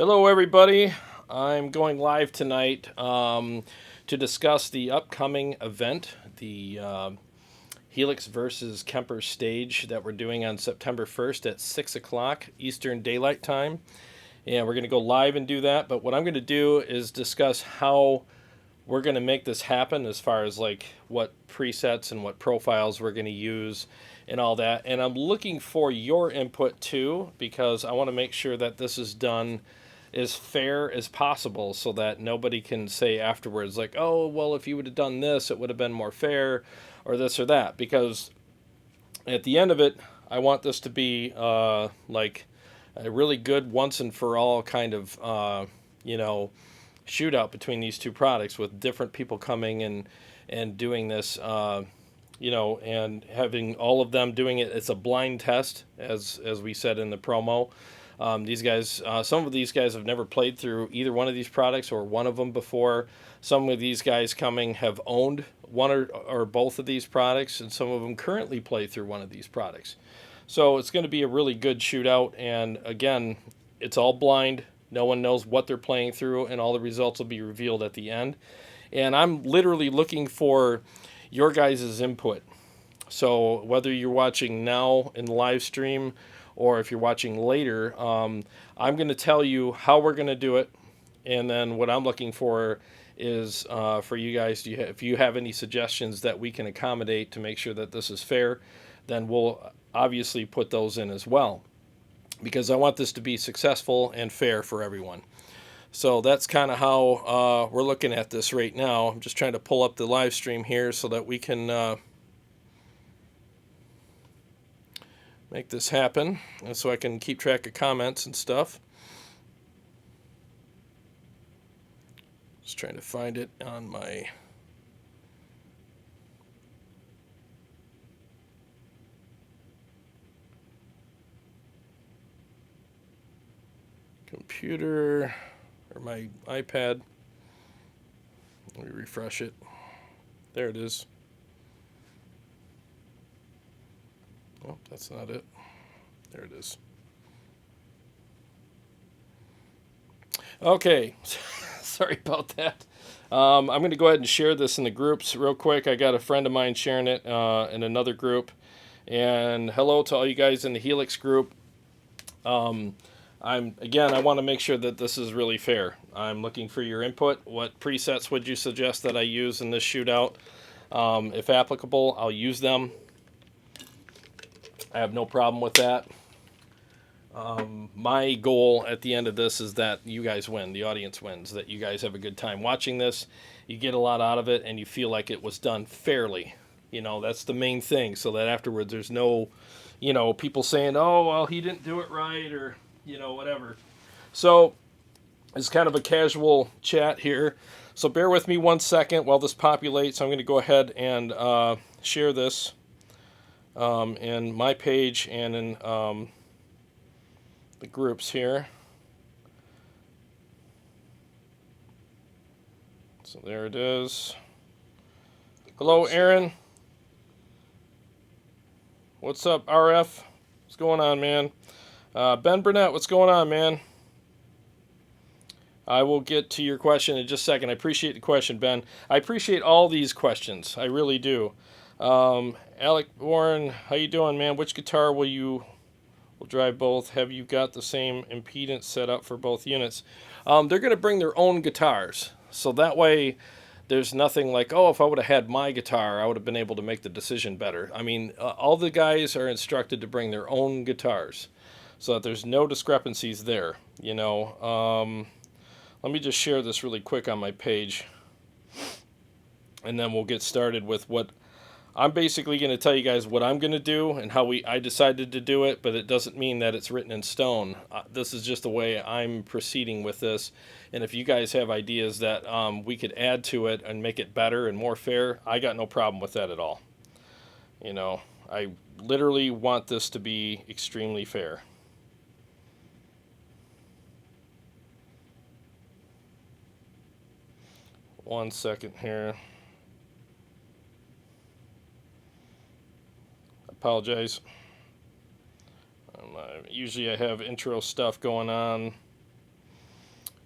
Hello, everybody. I'm going live tonight to discuss the upcoming event, the Helix versus Kemper stage that we're doing on September 1st at 6 o'clock Eastern Daylight Time. And we're going to go live and do that. But what I'm going to do is discuss how we're going to make this happen as far as like what presets and what profiles we're going to use and all that. And I'm looking for your input too, because I want to make sure that this is done as fair as possible so that nobody can say afterwards like, oh, well, if you would have done this, it would have been more fair or this or that. Because at the end of it, I want this to be like a really good once and for all kind of, shootout between these two products with different people coming and doing this, and having all of them doing it. It's a blind test, as we said in the promo. These guys, some of these guys have never played through either one of these products or one of them before. Some of these guys coming have owned one or both of these products, and some of them currently play through one of these products. So it's going to be a really good shootout. And again, it's all blind. No one knows what they're playing through, and all the results will be revealed at the end. And I'm literally looking for your guys' input. So whether you're watching now in the live stream or if you're watching later, I'm going to tell you how we're going to do it. And then what I'm looking for is for you guys, if you have any suggestions that we can accommodate to make sure that this is fair, then we'll obviously put those in as well, because I want this to be successful and fair for everyone. So that's kind of how we're looking at this right now. I'm just trying to pull up the live stream here so that we can make this happen, and so I can keep track of comments and stuff. Just trying to find it on my computer or my iPad. Let me refresh it. There it is. Oh, that's not it. There it is. Okay. Sorry about that. I'm going to go ahead and share this in the groups real quick. I got a friend of mine sharing it in another group. And hello to all you guys in the Helix group. I want to make sure that this is really fair. I'm looking for your input. What presets would you suggest that I use in this shootout? If applicable, I'll use them. I have no problem with that. My goal at the end of this is that you guys win, the audience wins, that you guys have a good time watching this, you get a lot out of it, and you feel like it was done fairly. That's the main thing, so that afterwards there's no, people saying, oh, well, he didn't do it right, or, whatever. So it's kind of a casual chat here. So bear with me 1 second while this populates. I'm going to go ahead and share this in my page and in the groups here. So there it is. Hello, Aaron. What's up, RF? What's going on, man? Ben Burnett, what's going on, man? I will get to your question in just a second. I appreciate the question, Ben. I appreciate all these questions. I really do. Alec Warren, how you doing, man? Which guitar will drive both? Have you got the same impedance set up for both units? They're going to bring their own guitars. So that way there's nothing like, oh, if I would have had my guitar, I would have been able to make the decision better. I mean, all the guys are instructed to bring their own guitars so that there's no discrepancies there. Let me just share this really quick on my page, and then we'll get started with what I'm basically going to tell you guys what I'm going to do and how I decided to do it, but it doesn't mean that it's written in stone. This is just the way I'm proceeding with this, and if you guys have ideas that we could add to it and make it better and more fair, I got no problem with that at all. I literally want this to be extremely fair. One second here. Apologize. Usually I have intro stuff going on.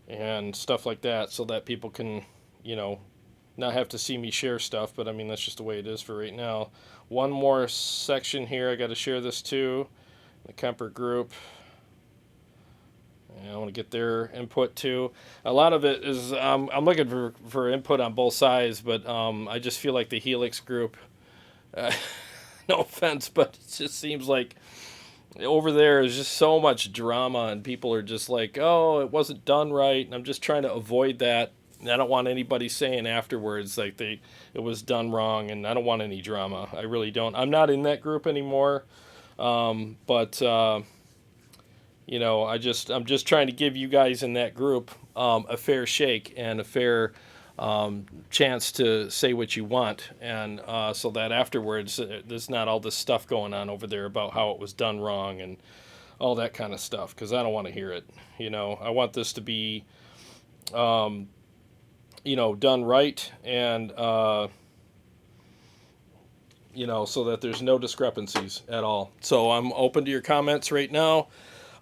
and stuff like that, so that people can, you know, not have to see me share stuff. But I mean, that's just the way it is for right now. One more section here. I got to share this too. The Kemper group. And I want to get their input too. A lot of it is I'm looking for input on both sides, but I just feel like the Helix group. Uh, no offense, but it just seems like over there is just so much drama, and people are just like, "Oh, it wasn't done right," and I'm just trying to avoid that. And I don't want anybody saying afterwards like it was done wrong, and I don't want any drama. I really don't. I'm not in that group anymore, but you know, I'm just trying to give you guys in that group a fair shake and a fair chance to say what you want, and so that afterwards there's not all this stuff going on over there about how it was done wrong and all that kind of stuff, because I don't want to hear it. You know, I want this to be, you know, done right, and you know, so that there's no discrepancies at all. So I'm open to your comments right now.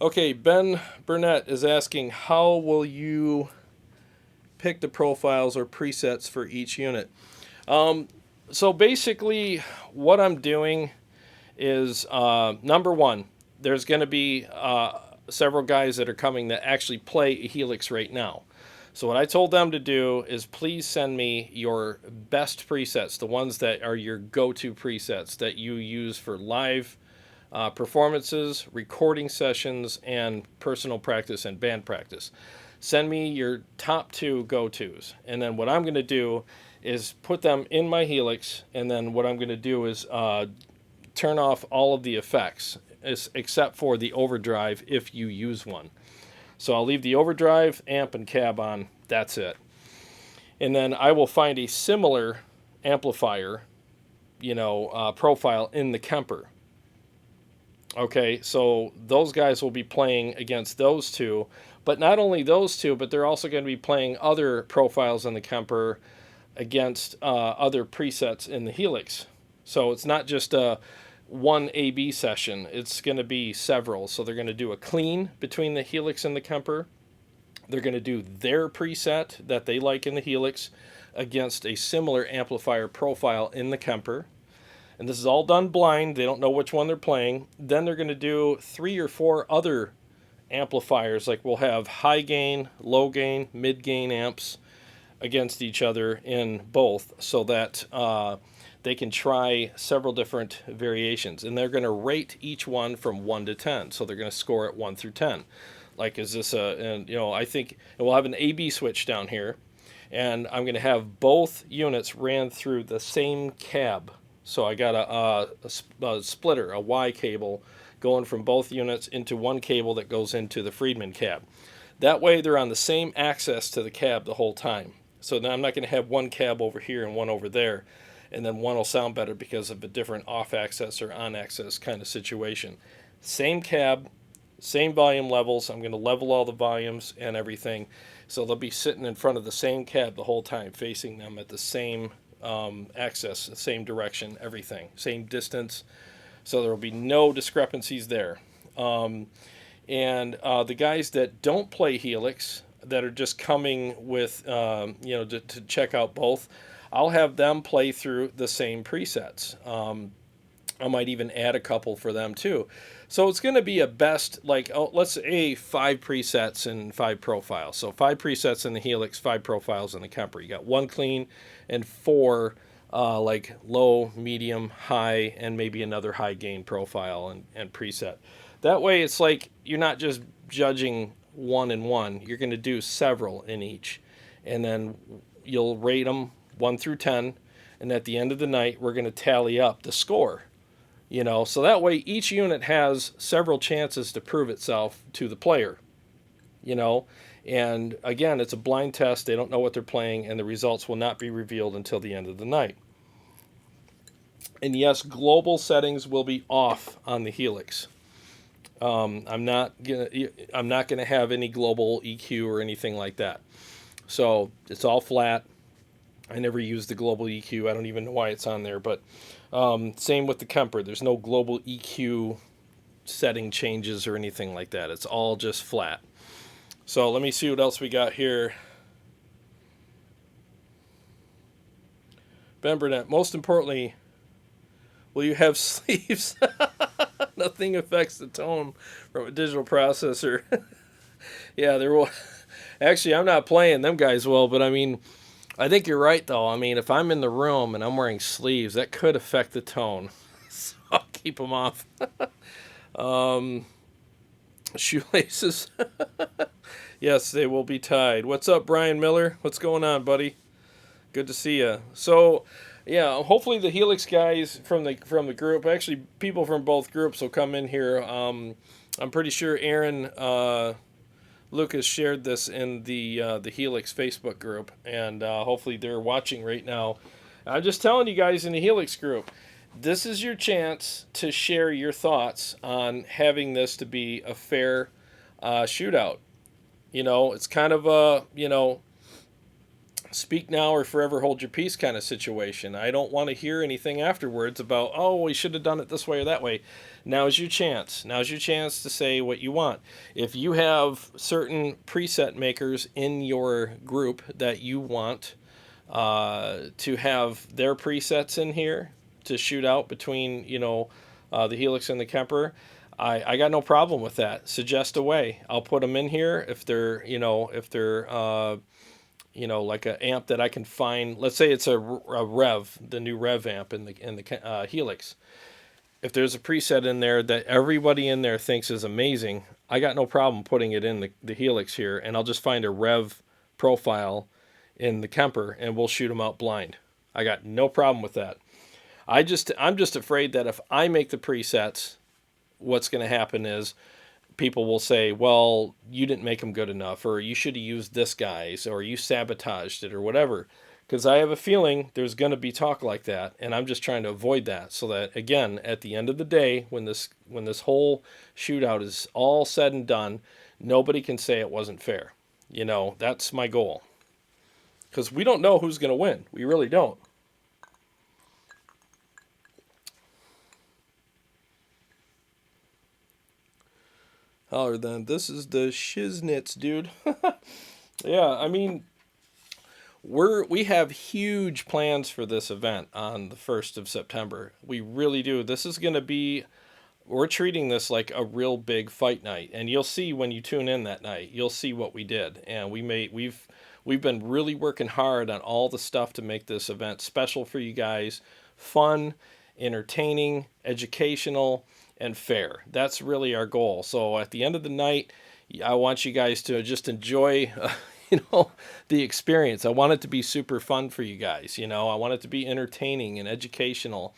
Okay, Ben Burnett is asking, how will you pick the profiles or presets for each unit? So basically, what I'm doing is, number one, there's going to be several guys that are coming that actually play a Helix right now. So what I told them to do is, please send me your best presets, the ones that are your go-to presets that you use for live performances, recording sessions, and personal practice and band practice. Send me your top 2 go-tos. And then what I'm going to do is put them in my Helix, and then what I'm going to do is turn off all of the effects, except for the overdrive if you use one. So I'll leave the overdrive, amp, and cab on. That's it. And then I will find a similar amplifier, you know, profile in the Kemper. Okay, so those guys will be playing against those two, but not only those two, but they're also going to be playing other profiles in the Kemper against other presets in the Helix. So it's not just a one A/B session, it's going to be several. So they're going to do a clean between the Helix and the Kemper. They're going to do their preset that they like in the Helix against a similar amplifier profile in the Kemper. And this is all done blind. They don't know which one they're playing. Then they're going to do 3 or 4 other amplifiers. Like we'll have high gain, low gain, mid gain amps against each other in both, so that they can try several different variations. And they're going to rate each one from 1 to 10. So they're going to score it 1 through 10. Like, is this and you know, I think we'll have an A/B switch down here, and I'm going to have both units ran through the same cab. So I got a splitter, a Y cable, going from both units into one cable that goes into the Friedman cab. That way they're on the same access to the cab the whole time. So now I'm not going to have one cab over here and one over there, and then one will sound better because of a different off access or on access kind of situation. Same cab, same volume levels. I'm going to level all the volumes and everything. So they'll be sitting in front of the same cab the whole time, facing them at the same access, the same direction, everything, same distance. So there will be no discrepancies there. And the guys that don't play Helix, that are just coming with, you know, to check out both, I'll have them play through the same presets. I might even add a couple for them too. So it's going to be a best, like, let's say 5 presets and 5 profiles. So 5 presets in the Helix, 5 profiles in the Kemper. You got 1 clean and 4 like low, medium, high, and maybe another high gain profile and preset. That way it's like you're not just judging 1 and 1. You're going to do several in each. And then you'll rate them 1 through 10. And at the end of the night, we're going to tally up the score. You know, so that way each unit has several chances to prove itself to the player, you know. And again, it's a blind test. They don't know what they're playing, and the results will not be revealed until the end of the night. And yes, global settings will be off on the Helix. I'm not gonna have any global EQ or anything like that. So it's all flat. I never use the global EQ. I don't even know why it's on there, but same with the Kemper. There's no global EQ setting changes or anything like that. It's all just flat. So let me see what else we got here. Ben Burnett, most importantly, will you have sleeves? Nothing affects the tone from a digital processor. Yeah, there will. Actually, I'm not playing them guys well, but I mean, I think you're right though. I mean, if I'm in the room and I'm wearing sleeves, that could affect the tone. So I'll keep them off. Shoelaces. Yes, they will be tied. What's up, Brian Miller? What's going on, buddy? Good to see you. So, yeah, hopefully the Helix guys from the group, actually people from both groups, will come in here. I'm pretty sure Aaron Lucas shared this in the Helix Facebook group, and hopefully they're watching right now. I'm just telling you guys in the Helix group, this is your chance to share your thoughts on having this to be a fair shootout. You know, it's kind of a, speak now or forever hold your peace kind of situation. I don't want to hear anything afterwards about, oh, we should have done it this way or that way. Now's your chance. Now's your chance to say what you want. If you have certain preset makers in your group that you want to have their presets in here to shoot out between, the Helix and the Kemper, I got no problem with that. Suggest a way. I'll put them in here if they're, like an amp that I can find. Let's say it's a Rev, the new Rev amp in the Helix. If there's a preset in there that everybody in there thinks is amazing, I got no problem putting it in the Helix here, and I'll just find a Rev profile in the Kemper, and we'll shoot them out blind. I got no problem with that. I'm just afraid that if I make the presets, what's going to happen is people will say, well, you didn't make them good enough, or you should have used this guy's, or you sabotaged it, or whatever. Because I have a feeling there's going to be talk like that, and I'm just trying to avoid that, so that, again, at the end of the day, when this whole shootout is all said and done, nobody can say it wasn't fair. That's my goal. Because we don't know who's going to win. We really don't. Holler then. This is the shiznits, dude. Yeah, I mean, we have huge plans for this event on the 1st of September. We really do. This is going to be, we're treating this like a real big fight night, and you'll see when you tune in that night. You'll see what we did, and we've been really working hard on all the stuff to make this event special for you guys, fun, entertaining, educational, and fair. That's really our goal. So at the end of the night, I want you guys to just enjoy the experience. I want it to be super fun for you guys. I want it to be entertaining and educational.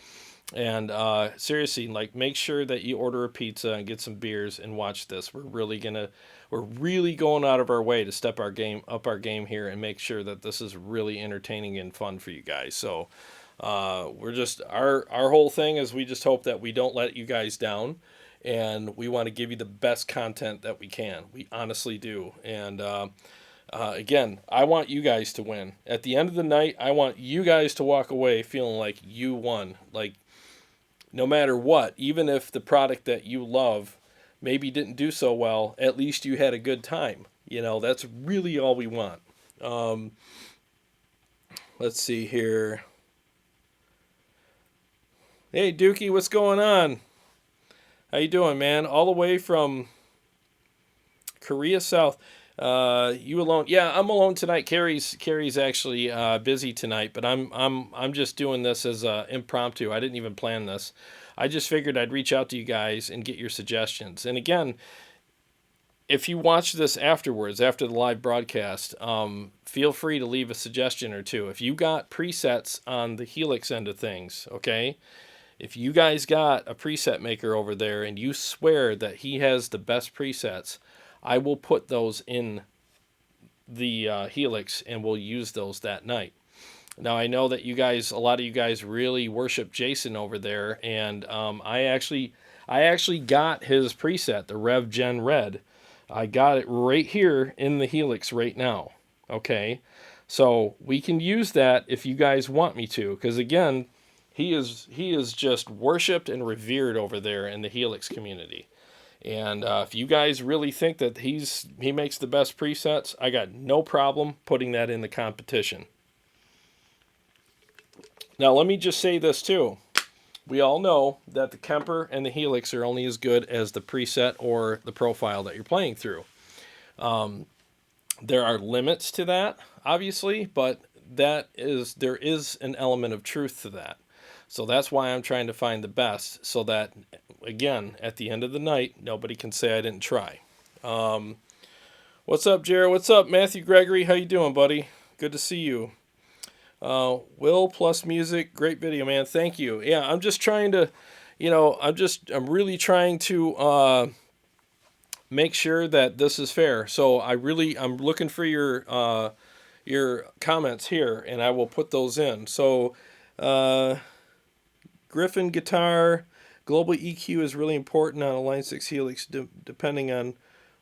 And seriously, make sure that you order a pizza and get some beers and watch this. We're really going out of our way to step our game here and make sure that this is really entertaining and fun for you guys. So we're just, our whole thing is we just hope that we don't let you guys down, and we want to give you the best content that we can. We honestly do. And again, I want you guys to win. At the end of the night, I want you guys to walk away feeling like you won. Like, no matter what, even if the product that you love maybe didn't do so well, at least you had a good time. That's really all we want. Let's see here. Hey, Dookie, what's going on? How you doing, man? All the way from Korea South. You alone? Yeah, I'm alone tonight. Carrie's actually busy tonight, but I'm just doing this as impromptu. I didn't even plan this. I just figured I'd reach out to you guys and get your suggestions. And again, if you watch this afterwards, after the live broadcast, feel free to leave a suggestion or two. If you got presets on the Helix end of things, okay? If you guys got a preset maker over there and you swear that he has the best presets, I will put those in the Helix and we'll use those that night. Now, I know that a lot of you guys really worship Jason over there, and I actually got his preset, the Rev Gen Red. I got it right here in the Helix right now. Okay, so we can use that if you guys want me to, because again, he is just worshipped and revered over there in the Helix community. And if you guys really think that he makes the best presets, I got no problem putting that in the competition. Now let me just say this too. We all know that the Kemper and the Helix are only as good as the preset or the profile that you're playing through. There are limits to that, obviously, but there is an element of truth to that. So that's why I'm trying to find the best, so that, again, at the end of the night, nobody can say I didn't try. What's up, Jared? What's up, Matthew Gregory? How you doing, buddy? Good to see you. Will plus music, great video, man. Thank you. Yeah, I'm just trying to, I'm really trying to make sure that this is fair. So I'm looking for your comments here, and I will put those in. So, Griffin guitar, global EQ is really important on a Line 6 Helix, depending on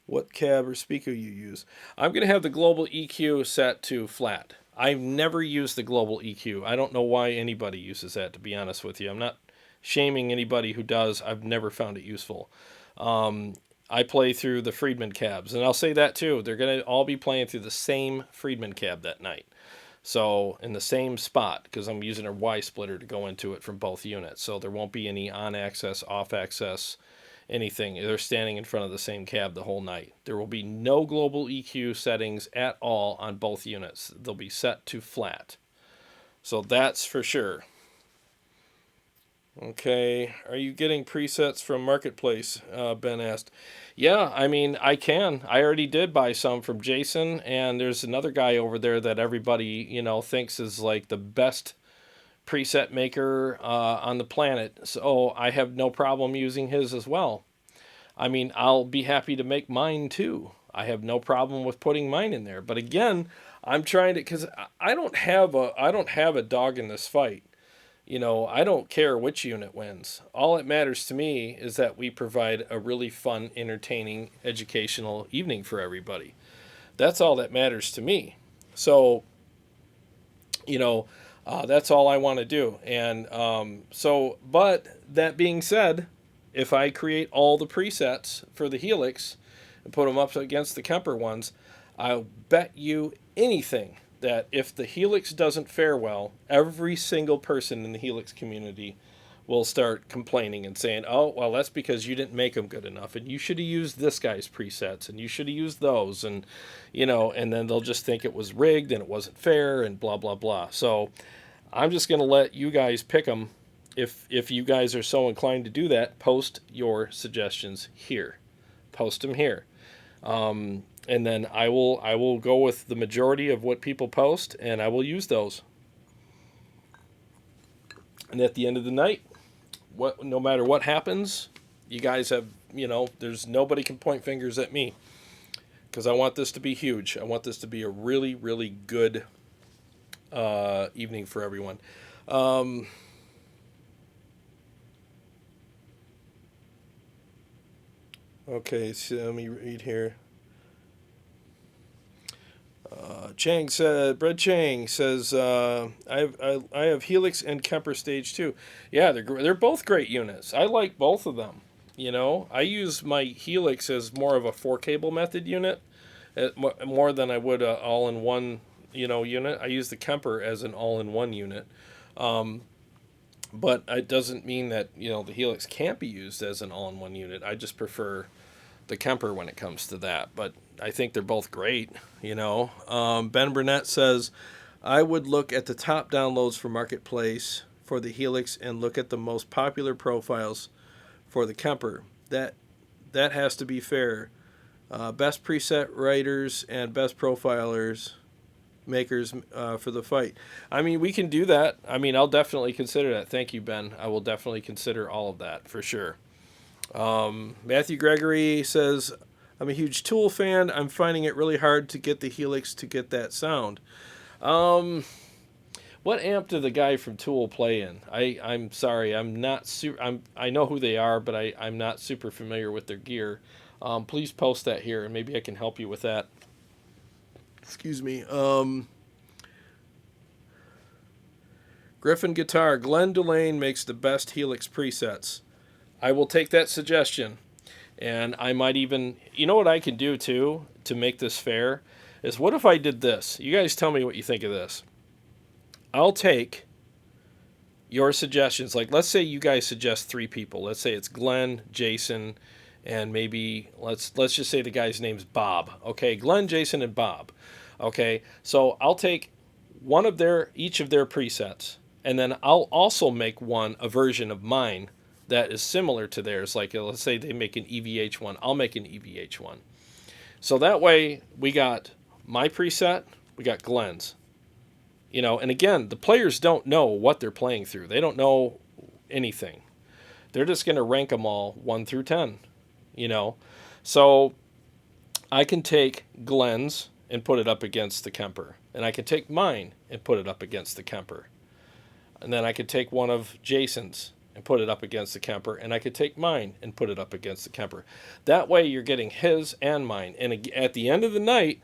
what cab or speaker you use. I'm going to have the global EQ set to flat. I've never used the global EQ. I don't know why anybody uses that, to be honest with you. I'm not shaming anybody who does. I've never found it useful. I play through the Friedman cabs, and I'll say that too. They're going to all be playing through the same Friedman cab that night. So in the same spot, because I'm using a Y splitter to go into it from both units. So there won't be any on access, off access, anything. They're standing in front of the same cab the whole night. There will be no global EQ settings at all on both units. They'll be set to flat. So that's for sure. Okay, are you getting presets from Marketplace? Ben asked. Yeah, I mean, I can. I already did buy some from Jason, and there's another guy over there that everybody, thinks is like the best preset maker on the planet. So I have no problem using his as well. I mean, I'll be happy to make mine too. I have no problem with putting mine in there. But again, I'm trying to, because I don't have a dog in this fight. I don't care which unit wins. All it matters to me is that we provide a really fun, entertaining, educational evening for everybody. That's all that matters to me. So, that's all I want to do. And but that being said, if I create all the presets for the Helix and put them up against the Kemper ones, I'll bet you anything that if the Helix doesn't fare well, every single person in the Helix community will start complaining and saying, oh, well, that's because you didn't make them good enough, and you should have used this guy's presets, and you should have used those, and, and then they'll just think it was rigged and it wasn't fair and blah, blah, blah. So I'm just going to let you guys pick them. If you guys are so inclined to do that, post your suggestions here. Post them here. And then I will go with the majority of what people post, and I will use those. And at the end of the night, no matter what happens, you guys have, there's nobody can point fingers at me, because I want this to be huge. I want this to be a really, really good evening for everyone. Okay, so let me read here. Brett Chang says, I have Helix and Kemper Stage 2. Yeah, they're both great units. I like both of them. I use my Helix as more of a 4-cable method unit, more than I would a all-in-one, unit. I use the Kemper as an all-in-one unit. But it doesn't mean that, the Helix can't be used as an all-in-one unit. I just prefer the Kemper when it comes to that. But I think they're both great, Ben Burnett says, I would look at the top downloads for Marketplace for the Helix and look at the most popular profiles for the Kemper. That has to be fair. Best preset writers and best profilers makers for the fight. I mean, we can do that. I mean, I'll definitely consider that. Thank you, Ben. I will definitely consider all of that for sure. Matthew Gregory says, I'm a huge Tool fan. I'm finding it really hard to get the Helix to get that sound. What amp did the guy from Tool play in? I'm sorry, I'm not I know who they are, but I'm not super familiar with their gear. Please post that here, and maybe I can help you with that. Excuse me. Griffin guitar. Glenn Delane makes the best Helix presets. I will take that suggestion. And I might even, you know what I can do too to make this fair is what if I did this? You guys tell me what you think of this. I'll take your suggestions. Like, let's say you guys suggest 3 people. Let's say it's Glenn, Jason, and maybe let's just say the guy's name's Bob. Okay, Glenn, Jason, and Bob. Okay, so I'll take each of their presets, and then I'll also make a version of mine that is similar to theirs. Like, let's say they make an EVH one, I'll make an EVH one. So that way we got my preset, we got Glenn's. And again, the players don't know what they're playing through. They don't know anything. They're just going to rank them all 1 through 10. So I can take Glenn's and put it up against the Kemper, and I can take mine and put it up against the Kemper, and then I could take one of Jason's and put it up against the Kemper, and I could take mine and put it up against the Kemper. That way you're getting his and mine, and at the end of the night,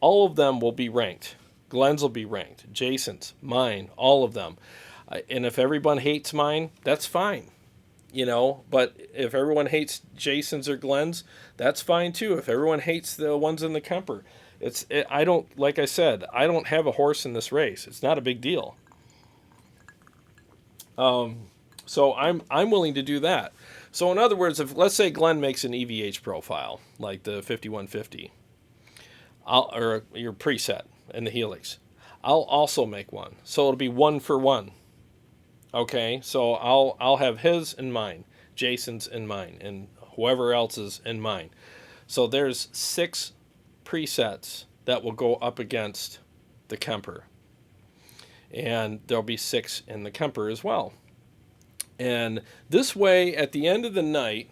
all of them will be ranked. Glenn's will be ranked, Jason's, mine, all of them. And if everyone hates mine, that's fine. But if everyone hates Jason's or Glenn's, that's fine too. If everyone hates the ones in the Kemper, I don't, like I said, I don't have a horse in this race. It's not a big deal. So I'm willing to do that. So in other words, if let's say Glenn makes an EVH profile like the 5150, or your preset in the Helix, I'll also make one. So it'll be 1 for 1. Okay, so I'll have his and mine, Jason's and mine, and whoever else's and mine. So there's 6 presets that will go up against the Kemper, and there'll be 6 in the Kemper as well. And this way, at the end of the night,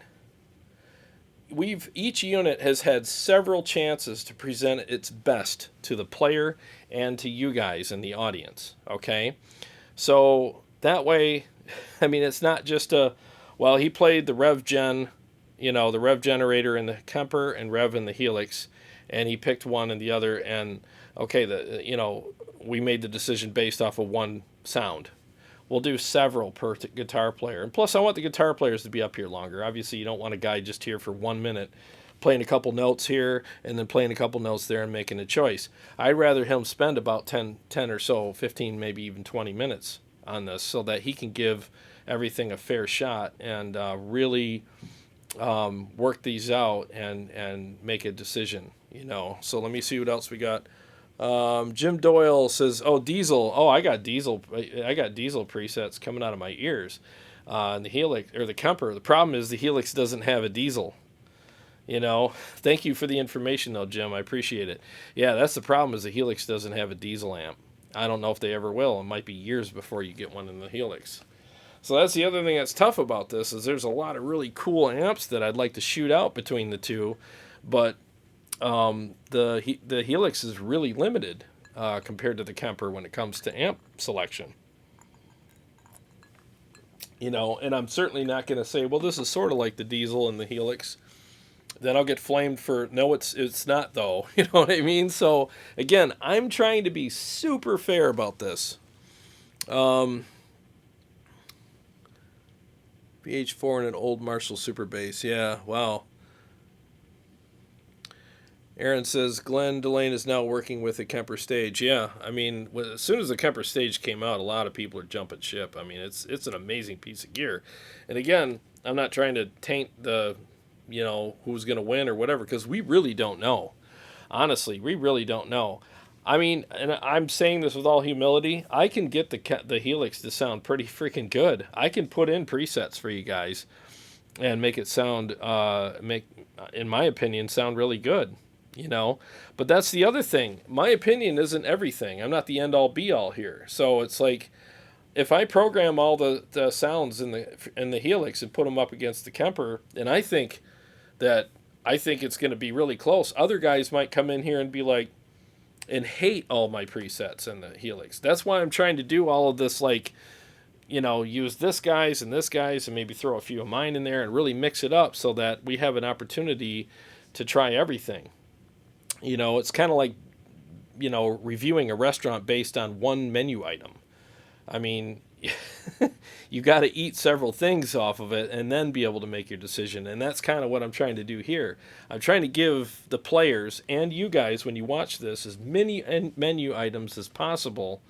each unit has had several chances to present its best to the player and to you guys in the audience. Okay, so that way, I mean, it's not just he played the Rev Gen, the Rev Generator in the Kemper and Rev in the Helix, and he picked one and the other, and okay, we made the decision based off of one sound. We'll do several per guitar player. And plus, I want the guitar players to be up here longer. Obviously, you don't want a guy just here for 1 minute playing a couple notes here and then playing a couple notes there and making a choice. I'd rather him spend about 10 or so, 15, maybe even 20 minutes on this so that he can give everything a fair shot and really work these out and make a decision. So let me see what else we got. Jim Doyle says, "Oh, Diesel. Oh, I got Diesel presets coming out of my ears. And the Helix or the Kemper. The problem is the Helix doesn't have a Diesel. Thank you for the information though, Jim. I appreciate it. Yeah, that's the problem is the Helix doesn't have a Diesel amp. I don't know if they ever will. It might be years before you get one in the Helix. So that's the other thing that's tough about this is there's a lot of really cool amps that I'd like to shoot out between the two, but the Helix is really limited compared to the Kemper when it comes to amp selection. And I'm certainly not going to say, well, this is sort of like the Diesel and the Helix. Then I'll get flamed for, no, it's not though. You know what I mean? So again, I'm trying to be super fair about this. VH4 and an old Marshall Super Bass. Yeah, wow. Aaron says, Glenn Delane is now working with the Kemper stage. Yeah, I mean, as soon as the Kemper stage came out, a lot of people are jumping ship. I mean, it's an amazing piece of gear. And again, I'm not trying to taint the, who's going to win or whatever, because we really don't know. Honestly, we really don't know. I mean, and I'm saying this with all humility, I can get the Helix to sound pretty freaking good. I can put in presets for you guys and make it sound, in my opinion, sound really good. But that's the other thing. My opinion isn't everything. I'm not the end all be all here. So it's like, if I program all the sounds in the Helix and put them up against the Kemper, and I think it's going to be really close. Other guys might come in here and be like, and hate all my presets in the Helix. That's why I'm trying to do all of this, use this guy's and maybe throw a few of mine in there and really mix it up so that we have an opportunity to try everything. It's kind of like, reviewing a restaurant based on one menu item. I mean, you got to eat several things off of it and then be able to make your decision. And that's kind of what I'm trying to do here. I'm trying to give the players and you guys, when you watch this, as many menu items as possible,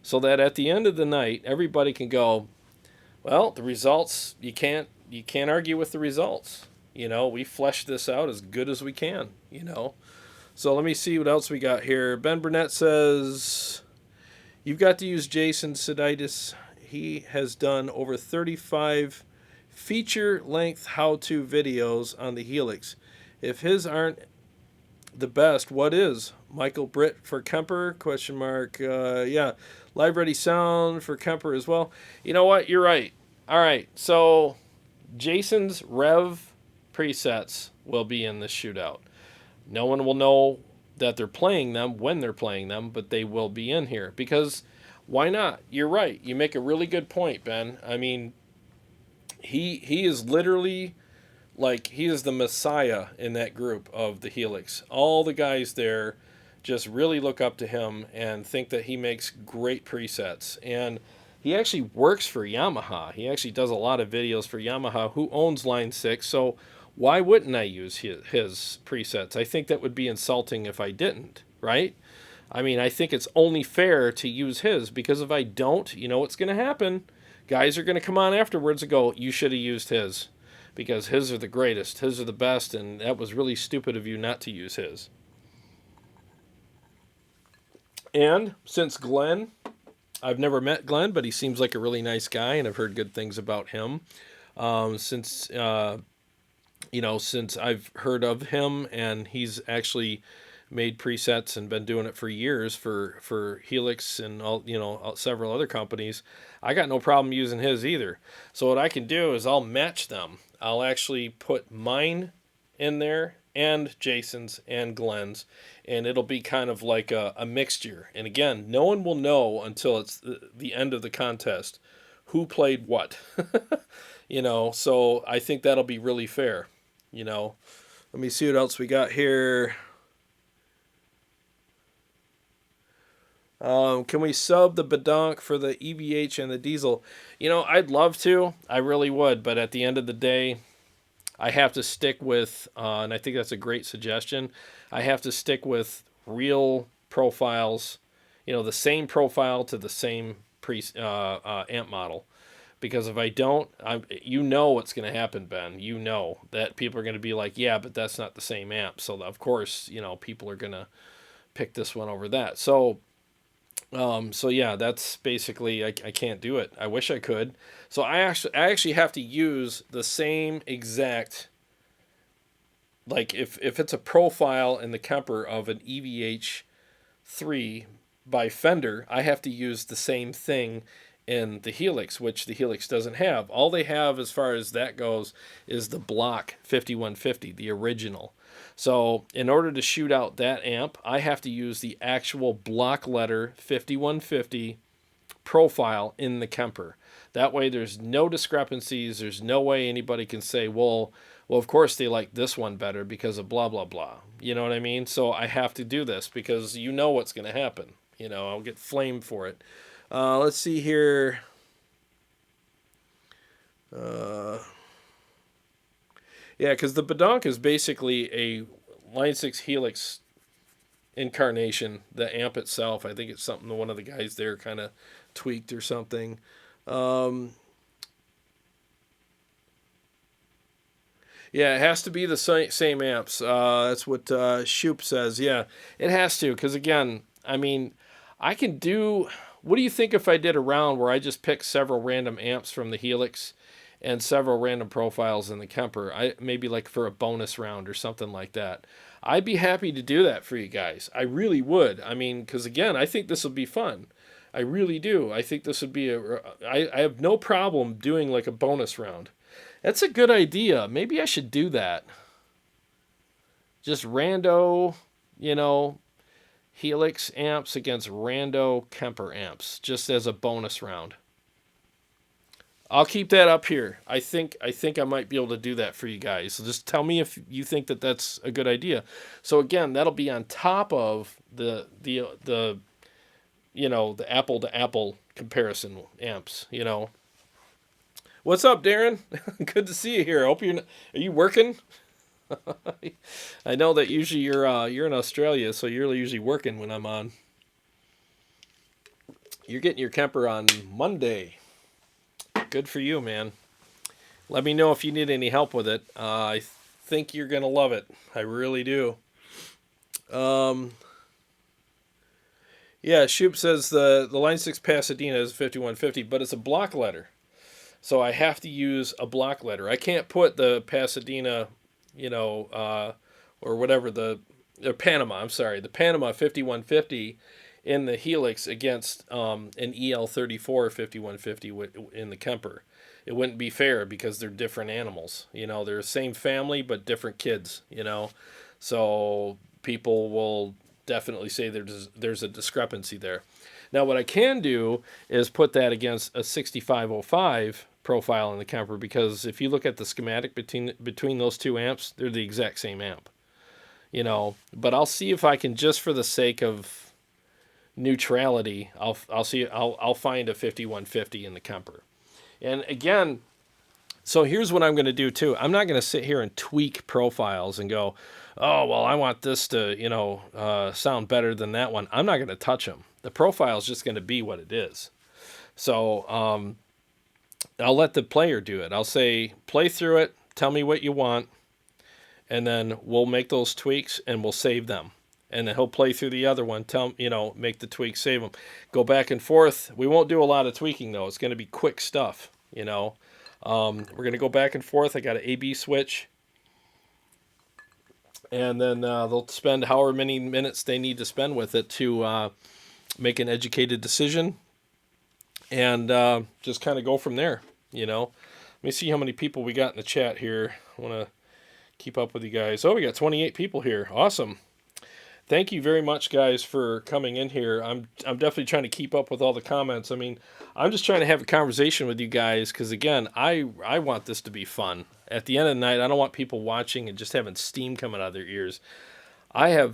so that at the end of the night, everybody can go, well, the results, you can't argue with the results. We fleshed this out as good as we can. So let me see what else we got here. Ben Burnett says, you've got to use Jason Sudeikis. He has done over 35 feature-length how-to videos on the Helix. If his aren't the best, what is? Michael Britt for Kemper? Question mark. Yeah. Live Ready Sound for Kemper as well. You know what? You're right. All right. So Jason's Rev presets will be in this shootout. No one will know that they're playing them when they're playing them, but they will be in here because why not? You're right. You make a really good point, Ben. I mean, he is literally like he is the messiah in that group of the Helix. All the guys there just really look up to him and think that he makes great presets. And he actually works for Yamaha. He actually does a lot of videos for Yamaha, who owns Line 6. So why wouldn't I use his presets? I think that would be insulting if I didn't, right? I mean, I think it's only fair to use his, because if I don't, you know what's going to happen? Guys are going to come on afterwards and go, you should have used his, because his are the greatest, his are the best, and that was really stupid of you not to use his. And since Glenn, I've never met Glenn, but he seems like a really nice guy, and I've heard good things about him. Since I've heard of him, and he's actually made presets and been doing it for years for Helix and several other companies, I got no problem using his either. So what I can do is I'll match them. I'll actually put mine in there and Jason's and Glenn's, and it'll be kind of like a mixture. And again, no one will know until it's the end of the contest who played what. So I think that'll be really fair. Let me see what else we got here. Can we sub the Badonk for the EVH and the diesel? I'd love to. I really would. But at the end of the day, I have to stick with, and I think that's a great suggestion, I have to stick with real profiles, the same profile to the same amp model. Because if I don't, what's going to happen, Ben. You know that people are going to be like, yeah, but that's not the same amp. So, of course, people are going to pick this one over that. So yeah, that's basically, I can't do it. I wish I could. So I actually have to use the same exact, like if it's a profile in the Kemper of an EVH3 by Fender, I have to use the same thing in the Helix, which the Helix doesn't have. All they have as far as that goes is the block 5150, the original. So in order to shoot out that amp, I have to use the actual block letter 5150 profile in the Kemper. That way there's no discrepancies. There's no way anybody can say, well, of course they like this one better because of blah, blah, blah. You know what I mean? So I have to do this because what's going to happen. I'll get flamed for it. Let's see here. Yeah, because the Badonk is basically a Line 6 Helix incarnation. The amp itself, I think it's something that one of the guys there kind of tweaked or something. Yeah, it has to be the same amps. That's what Shoop says. Yeah, it has to, because again, I mean, I can do... What do you think if I did a round where I just picked several random amps from the Helix and several random profiles in the Kemper? Maybe like for a bonus round or something like that. I'd be happy to do that for you guys. I really would. I mean, because again, I think this will be fun. I really do. I think this would be I have no problem doing like a bonus round. That's a good idea. Maybe I should do that. Just rando, Helix amps against rando Kemper amps, just as a bonus round. I'll keep that up here. I think I might be able to do that for you guys. So just tell me if you think that that's a good idea. So again, that'll be on top of the apple to apple comparison amps. You know. What's up, Darren? Good to see you here. I hope you're. Are you working? I know that usually you're in Australia, so you're usually working when I'm on. You're getting your Kemper on Monday. Good for you, man. Let me know if you need any help with it. I think you're gonna love it. I really do. Um, yeah, Shoop says the Line 6 Pasadena is 5150, but it's a block letter. So I have to use a block letter. I can't put the Pasadena, or whatever or Panama. I'm sorry, the Panama 5150 in the Helix against an EL34 5150 in the Kemper. It wouldn't be fair because they're different animals. They're the same family but different kids. So people will definitely say there's a discrepancy there. Now what I can do is put that against a 6505 profile in the Kemper, because if you look at the schematic between those two amps, they're the exact same amp. But I'll see if I can, just for the sake of neutrality, I'll find a 5150 in the Kemper. And again, so here's what I'm going to do too. I'm not going to sit here and tweak profiles and go, oh, well, I want this to, sound better than that one. I'm not going to touch them. The profile is just going to be what it is. So I'll let the player do it. I'll say, play through it, tell me what you want, and then we'll make those tweaks and we'll save them. And then he'll play through the other one, make the tweaks, save them. Go back and forth. We won't do a lot of tweaking, though. It's going to be quick stuff, We're going to go back and forth. I got an A-B switch. And then they'll spend however many minutes they need to spend with it to make an educated decision. And just kind of go from there, Let me see how many people we got in the chat here. I want to keep up with you guys. Oh, we got 28 people here. Awesome. Thank you very much, guys, for coming in here. I'm definitely trying to keep up with all the comments. I mean, I'm just trying to have a conversation with you guys because, again, I want this to be fun. At the end of the night, I don't want people watching and just having steam coming out of their ears. I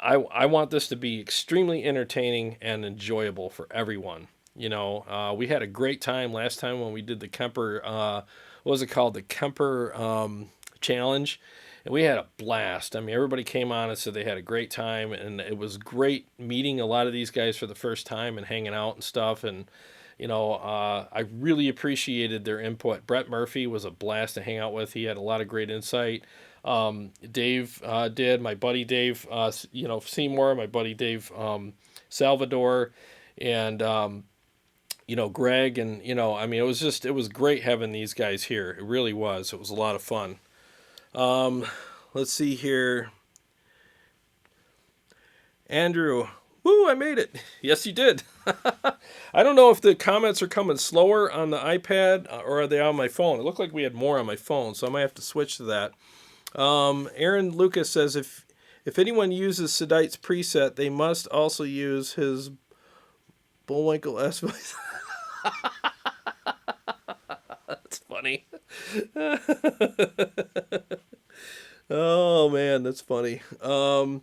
want this to be extremely entertaining and enjoyable for everyone. We had a great time last time when we did the Kemper, what was it called? The Kemper Challenge. And we had a blast. I mean, everybody came on and said they had a great time, and it was great meeting a lot of these guys for the first time and hanging out and stuff. And, I really appreciated their input. Brett Murphy was a blast to hang out with. He had a lot of great insight. Dave did, my buddy Dave, Seymour, my buddy Dave Salvador, and, Greg. And, it was great having these guys here. It really was. It was a lot of fun. Let's see here. Andrew, woo, I made it. Yes, you did. I don't know if the comments are coming slower on the iPad or are they on my phone. It looked like we had more on my phone, so I might have to switch to that. Aaron Lucas says if anyone uses Sedite's preset, they must also use his Bullwinkle S voice. That's funny. Oh man, that's funny. The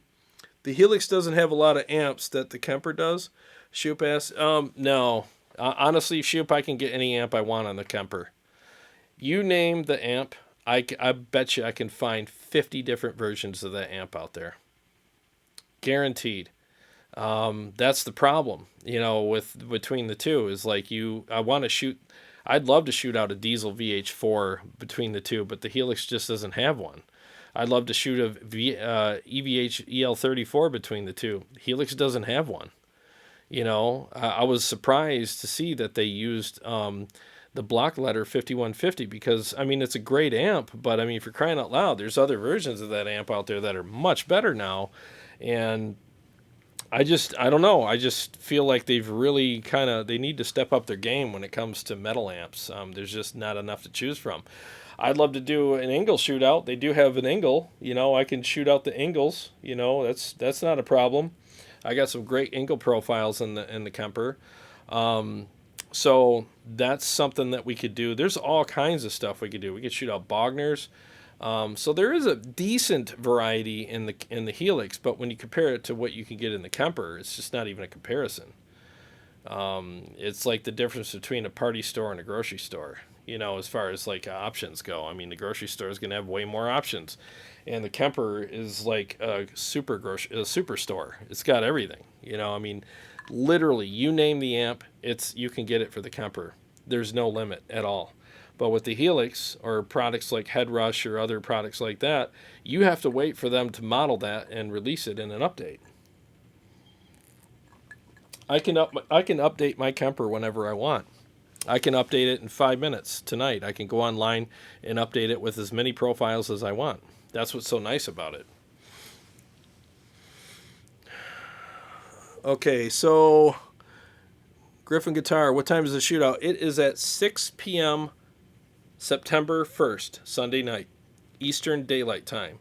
Helix doesn't have a lot of amps that the Kemper does. Shoop asks, no. Honestly, Shoop, I can get any amp I want on the Kemper. You name the amp, I bet you I can find 50 different versions of that amp out there. Guaranteed. That's the problem, with between the two is like I'd love to shoot out a diesel VH4 between the two, but the Helix just doesn't have one. I'd love to shoot a EVH EL34 between the two. Helix doesn't have one. I was surprised to see that they used the block letter 5150 because, it's a great amp, but, for crying out loud, there's other versions of that amp out there that are much better now. And I don't know. I just feel like they've really they need to step up their game when it comes to metal amps. There's just not enough to choose from. I'd love to do an Engel shootout. They do have an Engel. I can shoot out the Engels. That's not a problem. I got some great Engel profiles in the Kemper. So that's something that we could do. There's all kinds of stuff we could do. We could shoot out Bogners. So there is a decent variety in the Helix, but when you compare it to what you can get in the Kemper, it's just not even a comparison. It's like the difference between a party store and a grocery store, as far as like options go. I mean, the grocery store is going to have way more options, and the Kemper is like a super store. It's got everything. I mean, literally, you name the amp, you can get it for the Kemper. There's no limit at all. But with the Helix or products like Headrush or other products like that, you have to wait for them to model that and release it in an update. I can update my Kemper whenever I want. I can update it in 5 minutes tonight. I can go online and update it with as many profiles as I want. That's what's so nice about it. Okay, so Griffin Guitar, what time is the shootout? It is at 6 p.m. September 1st, Sunday night, Eastern Daylight Time.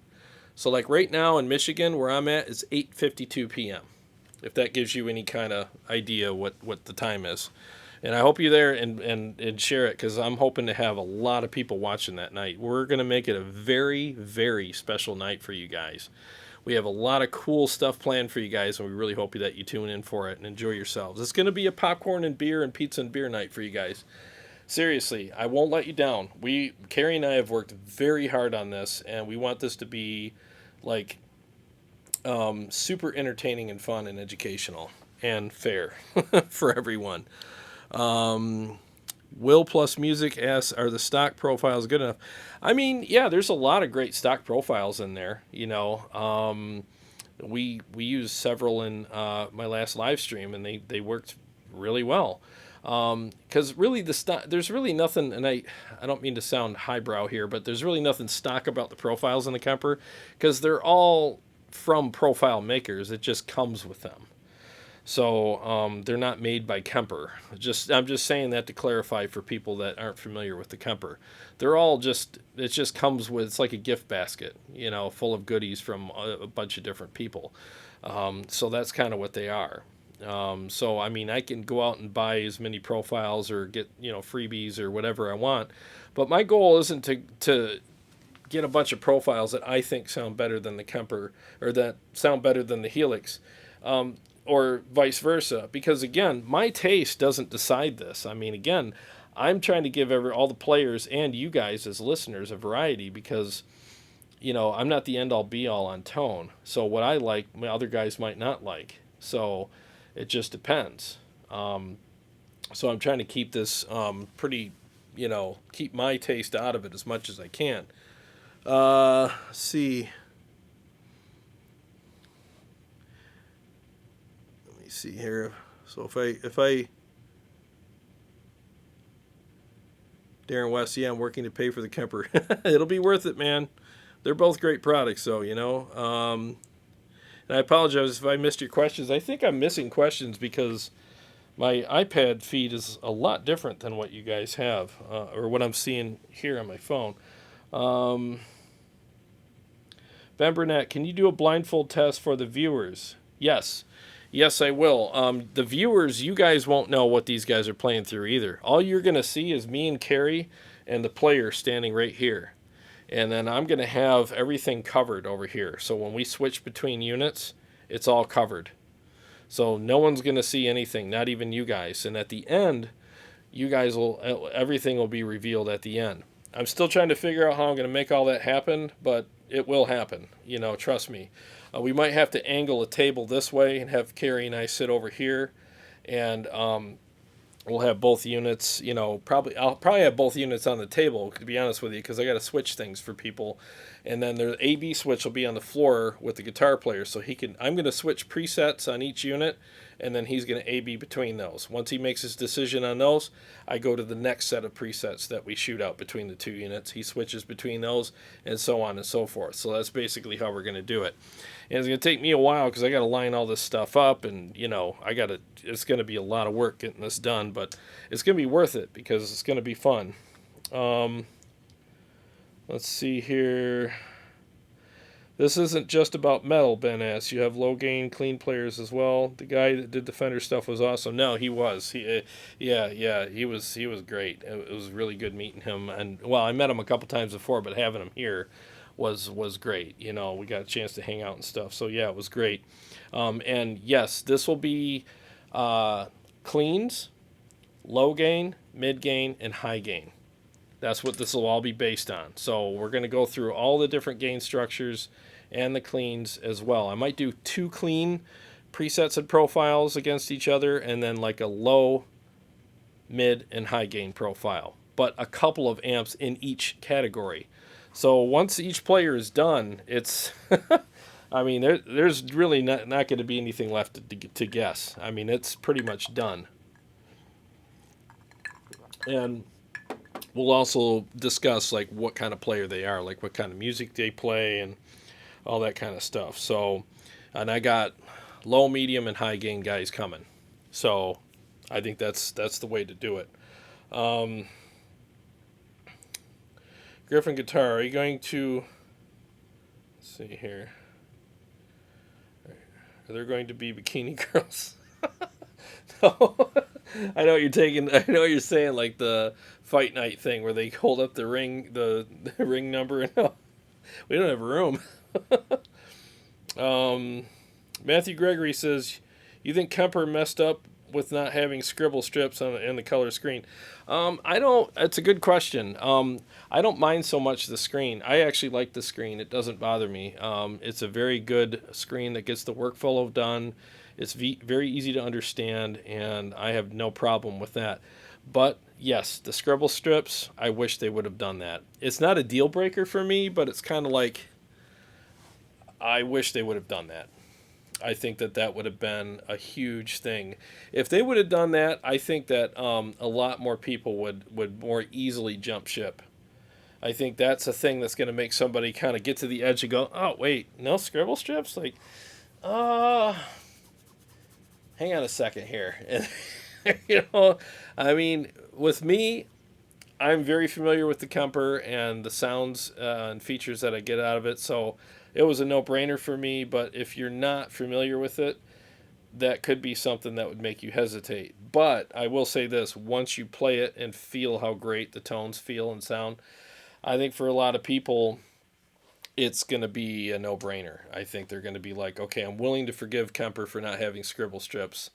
So like right now in Michigan, where I'm at, it's 8:52 p.m. If that gives you any kind of idea what the time is. And I hope you're there and share it, because I'm hoping to have a lot of people watching that night. We're going to make it a very, very special night for you guys. We have a lot of cool stuff planned for you guys, and we really hope that you tune in for it and enjoy yourselves. It's going to be a popcorn and beer and pizza and beer night for you guys. Seriously, I won't let you down. Carrie and I have worked very hard on this, and we want this to be like super entertaining and fun and educational and fair for everyone. Will plus Music asks, are the stock profiles good enough? I mean, yeah, there's a lot of great stock profiles in there. We used several in my last live stream, and they worked really well. Because really there's really nothing, and I don't mean to sound highbrow here, but there's really nothing stock about the profiles in the Kemper, because they're all from profile makers. It just comes with them. So they're not made by Kemper. I'm just saying that to clarify for people that aren't familiar with the Kemper. They're all it just comes with, it's like a gift basket, full of goodies from a bunch of different people. So that's kind of what they are. So I mean, I can go out and buy as many profiles or get freebies or whatever I want, but my goal isn't to get a bunch of profiles that I think sound better than the Kemper, or that sound better than the Helix, or vice versa. Because again, my taste doesn't decide this. I mean, again, I'm trying to give all the players and you guys as listeners a variety, because I'm not the end all be all on tone. So what I like, my other guys might not like. So it just depends. So I'm trying to keep this pretty, keep my taste out of it as much as I can. See. Let me see here. So if I Darren West, yeah, I'm working to pay for the Kemper. It'll be worth it, man. They're both great products, though, And I apologize if I missed your questions. I think I'm missing questions because my iPad feed is a lot different than what you guys have, or what I'm seeing here on my phone. Ben Burnett, can you do a blindfold test for the viewers? Yes. Yes, I will. The viewers, you guys won't know what these guys are playing through either. All you're going to see is me and Carrie and the player standing right here. And then I'm going to have everything covered over here. So when we switch between units, it's all covered. So no one's going to see anything, not even you guys. And at the end, everything will be revealed at the end. I'm still trying to figure out how I'm going to make all that happen, but it will happen. Trust me. We might have to angle a table this way and have Carrie and I sit over here, and we'll have both units. I'll probably have both units on the table, to be honest with you, because I got to switch things for people. And then the A/B switch will be on the floor with the guitar player, so I'm going to switch presets on each unit, and then he's going to A/B between those. Once he makes his decision on those, I go to the next set of presets that we shoot out between the two units. He switches between those, and so on and so forth. So that's basically how we're going to do it. And it's going to take me a while because I got to line all this stuff up, and it's going to be a lot of work getting this done, but it's going to be worth it because it's going to be fun. Let's see here. This isn't just about metal, Ben asks. You have low gain, clean players as well. The guy that did the Fender stuff was awesome. No, he was. He was great. It was really good meeting him. And I met him a couple times before, but having him here was great. We got a chance to hang out and stuff. So yeah, it was great. And yes, this will be cleans, low gain, mid gain, and high gain. That's what this will all be based on. So we're going to go through all the different gain structures and the cleans as well. I might do 2 clean presets and profiles against each other, and then like a low, mid, and high gain profile, but a couple of amps in each category. So once each player is done, it's I mean, there's really not going to be anything left to guess. I mean, it's pretty much done. And we'll also discuss like what kind of player they are, like what kind of music they play and all that kind of stuff. So, and I got low, medium, and high gain guys coming. So I think that's the way to do it. Griffin Guitar, are you going to, let's see here, are there going to be bikini girls? No. I know what you're taking. I know what you're saying, like the fight night thing where they hold up the ring, the ring number. No, we don't have room. Matthew Gregory says, "You think Kemper messed up with not having scribble strips on the color screen?" I don't. It's a good question. I don't mind so much the screen. I actually like the screen. It doesn't bother me. It's a very good screen that gets the workflow done. It's very easy to understand, and I have no problem with that. But yes, the scribble strips, I wish they would have done that. It's not a deal breaker for me, but it's kind of like, I wish they would have done that. I think that would have been a huge thing. If they would have done that, I think that a lot more people would more easily jump ship. I think that's a thing that's going to make somebody kind of get to the edge and go, oh, wait, no scribble strips? Like, hang on a second here. And, I mean, with me, I'm very familiar with the Kemper and the sounds and features that I get out of it, so it was a no-brainer for me. But if you're not familiar with it, that could be something that would make you hesitate. But I will say this, once you play it and feel how great the tones feel and sound, I think for a lot of people, it's going to be a no-brainer. I think they're going to be like, okay, I'm willing to forgive Kemper for not having scribble strips,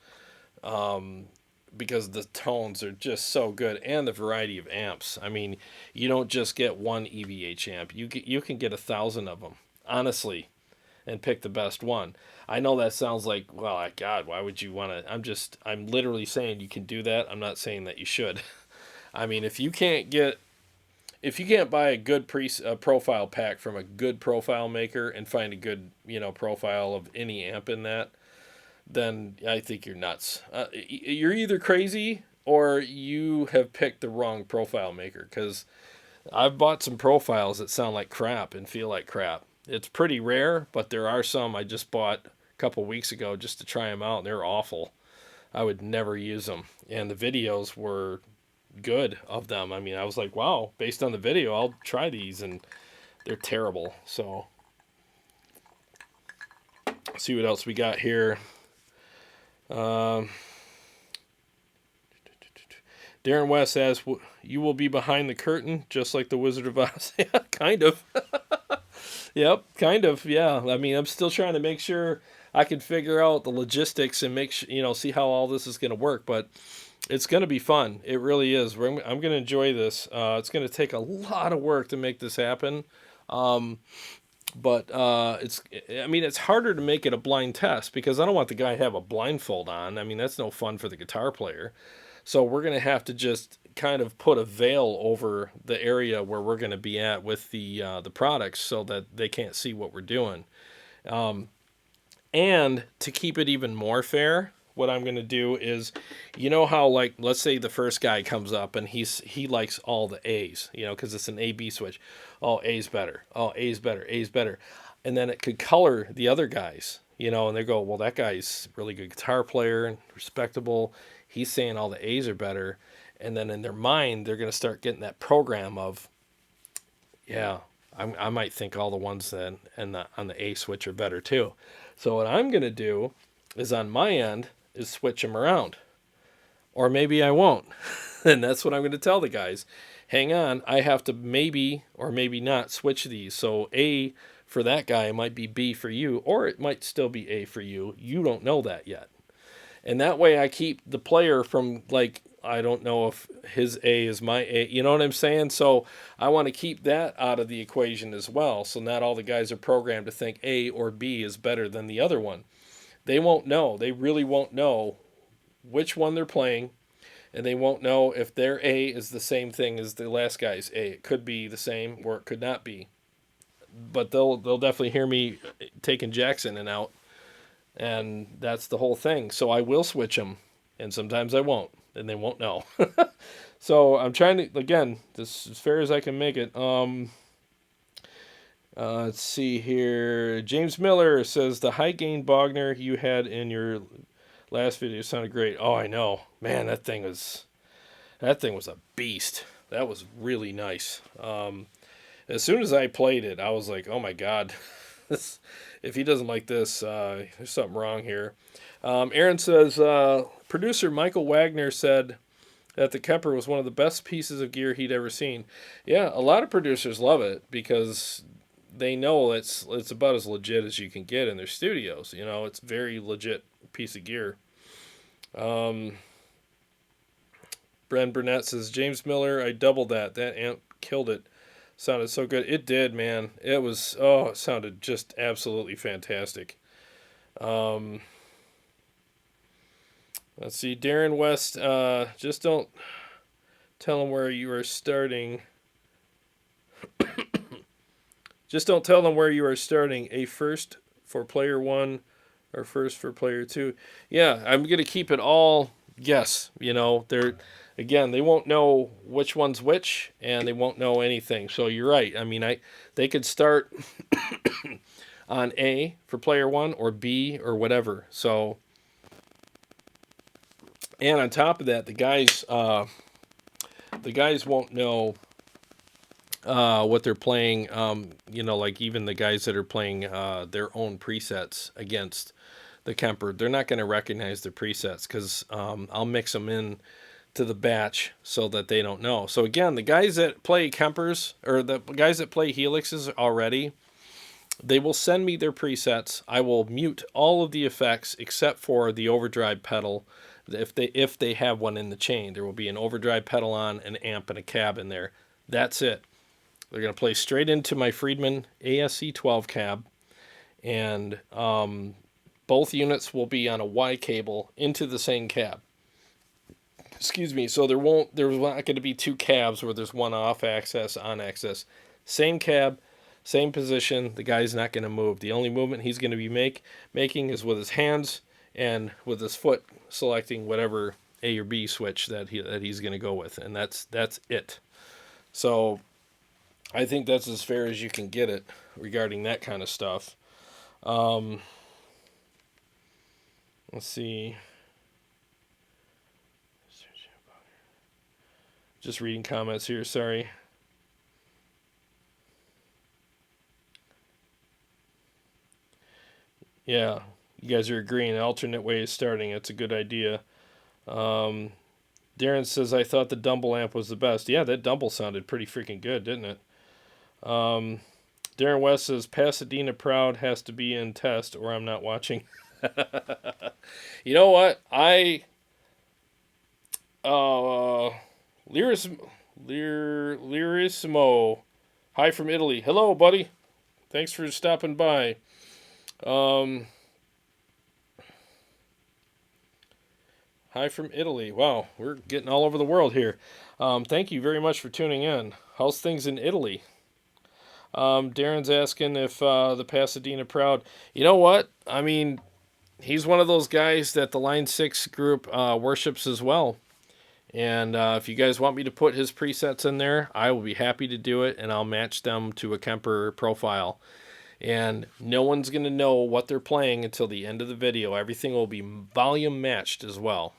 because the tones are just so good, and the variety of amps. I mean, you don't just get one EVH amp. You can get 1,000 of them, honestly, and pick the best one. I know that sounds like, well, God, why would you want to? I'm literally saying you can do that. I'm not saying that you should. I mean, if you can't buy a good profile pack from a good profile maker and find a good, profile of any amp in that, then I think you're nuts. You're either crazy or you have picked the wrong profile maker, because I've bought some profiles that sound like crap and feel like crap. It's pretty rare, but there are some I just bought a couple weeks ago just to try them out, and they're awful. I would never use them. And the videos were good of them. I mean, I was like, wow, based on the video, I'll try these, and they're terrible. So, let's see what else we got here. Darren West says, you will be behind the curtain, just like the Wizard of Oz. Yeah, kind of. Yep, kind of, yeah. I mean, I'm still trying to make sure I can figure out the logistics and make sure, see how all this is going to work, but it's going to be fun. It really is. I'm going to enjoy this. It's going to take a lot of work to make this happen. But it's harder to make it a blind test, because I don't want the guy to have a blindfold on. I mean, that's no fun for the guitar player. So we're going to have to just kind of put a veil over the area where we're going to be at with the products, so that they can't see what we're doing. And to keep it even more fair, what I'm going to do is, how, like, let's say the first guy comes up and he likes all the A's, because it's an A-B switch. Oh, A's better. Oh, A's better. A's better. And then it could color the other guys, and they go, well, that guy's a really good guitar player and respectable. He's saying all the A's are better. And then in their mind, they're going to start getting that program of, yeah, I might think all the ones that on the A switch are better too. So what I'm going to do is, on my end, is switch them around. Or maybe I won't. And that's what I'm going to tell the guys. Hang on, I have to maybe or maybe not switch these. So A for that guy might be B for you, or it might still be A for you. You don't know that yet. And that way I keep the player from, like, I don't know if his A is my A. You know what I'm saying? So I want to keep that out of the equation as well. So not all the guys are programmed to think A or B is better than the other one. They won't know. They really won't know which one they're playing, and they won't know if their A is the same thing as the last guy's A. It could be the same or it could not be. But they'll definitely hear me taking Jackson and out, and that's the whole thing. So I will switch them, and sometimes I won't, and they won't know. So I'm trying to, again, this as fair as I can make it. Let's see here. James Miller says the high gain Bogner you had in your last video sounded great. Oh, I know, man. That thing was a beast. That was really nice. As soon as I played it, I was like, oh my god, if he doesn't like this, there's something wrong here. Aaron says producer Michael Wagner said that the Kemper was one of the best pieces of gear he'd ever seen. Yeah, a lot of producers love it because they know it's about as legit as you can get in their studios. You know, it's very legit piece of gear. Bren Burnett says, James Miller, I doubled that. That amp killed it. Sounded so good. It did, man. It was, it sounded just absolutely fantastic. Let's see. Darren West, just don't tell him where you are starting. Just don't tell them where you are starting. A first for player 1 or first for player 2. Yeah, I'm going to keep it all guess. You know, again, they won't know which one's which, and they won't know anything. So you're right. I mean, they could start on A for player 1 or B or whatever. So, and on top of that, the guys won't know what they're playing. You know, like even the guys that are playing their own presets against the Kemper, they're not going to recognize the presets because I'll mix them in to the batch so that they don't know. So again, the guys that play Kempers or the guys that play Helixes already, they will send me their presets. I will mute all of the effects except for the overdrive pedal. If they have one in the chain, there will be an overdrive pedal on, an amp, and a cab in there. That's it. They're going to play straight into my Friedman ASC 12 cab, and both units will be on a Y cable into the same cab. Excuse me. So there's not going to be two cabs where there's one off axis, on axis. Same cab, same position. The guy's not going to move. The only movement he's going to be making is with his hands and with his foot selecting whatever A or B switch that he's going to go with, and that's it. So I think that's as fair as you can get it regarding that kind of stuff. Let's see. Just reading comments here, sorry. Yeah, you guys are agreeing. An alternate way of starting. It's a good idea. Darren says, I thought the Dumble amp was the best. Yeah, that Dumble sounded pretty freaking good, didn't it? Darren West says, Pasadena Proud has to be in test or I'm not watching. You know what? Lirissimo. Hi from Italy. Hello, buddy. Thanks for stopping by. Hi from Italy. Wow, we're getting all over the world here. Thank you very much for tuning in. How's things in Italy? Darren's asking if the Pasadena Proud. You know what? I mean, he's one of those guys that the Line 6 group worships as well. And if you guys want me to put his presets in there, I will be happy to do it, and I'll match them to a Kemper profile. And no one's going to know what they're playing until the end of the video. Everything will be volume matched as well.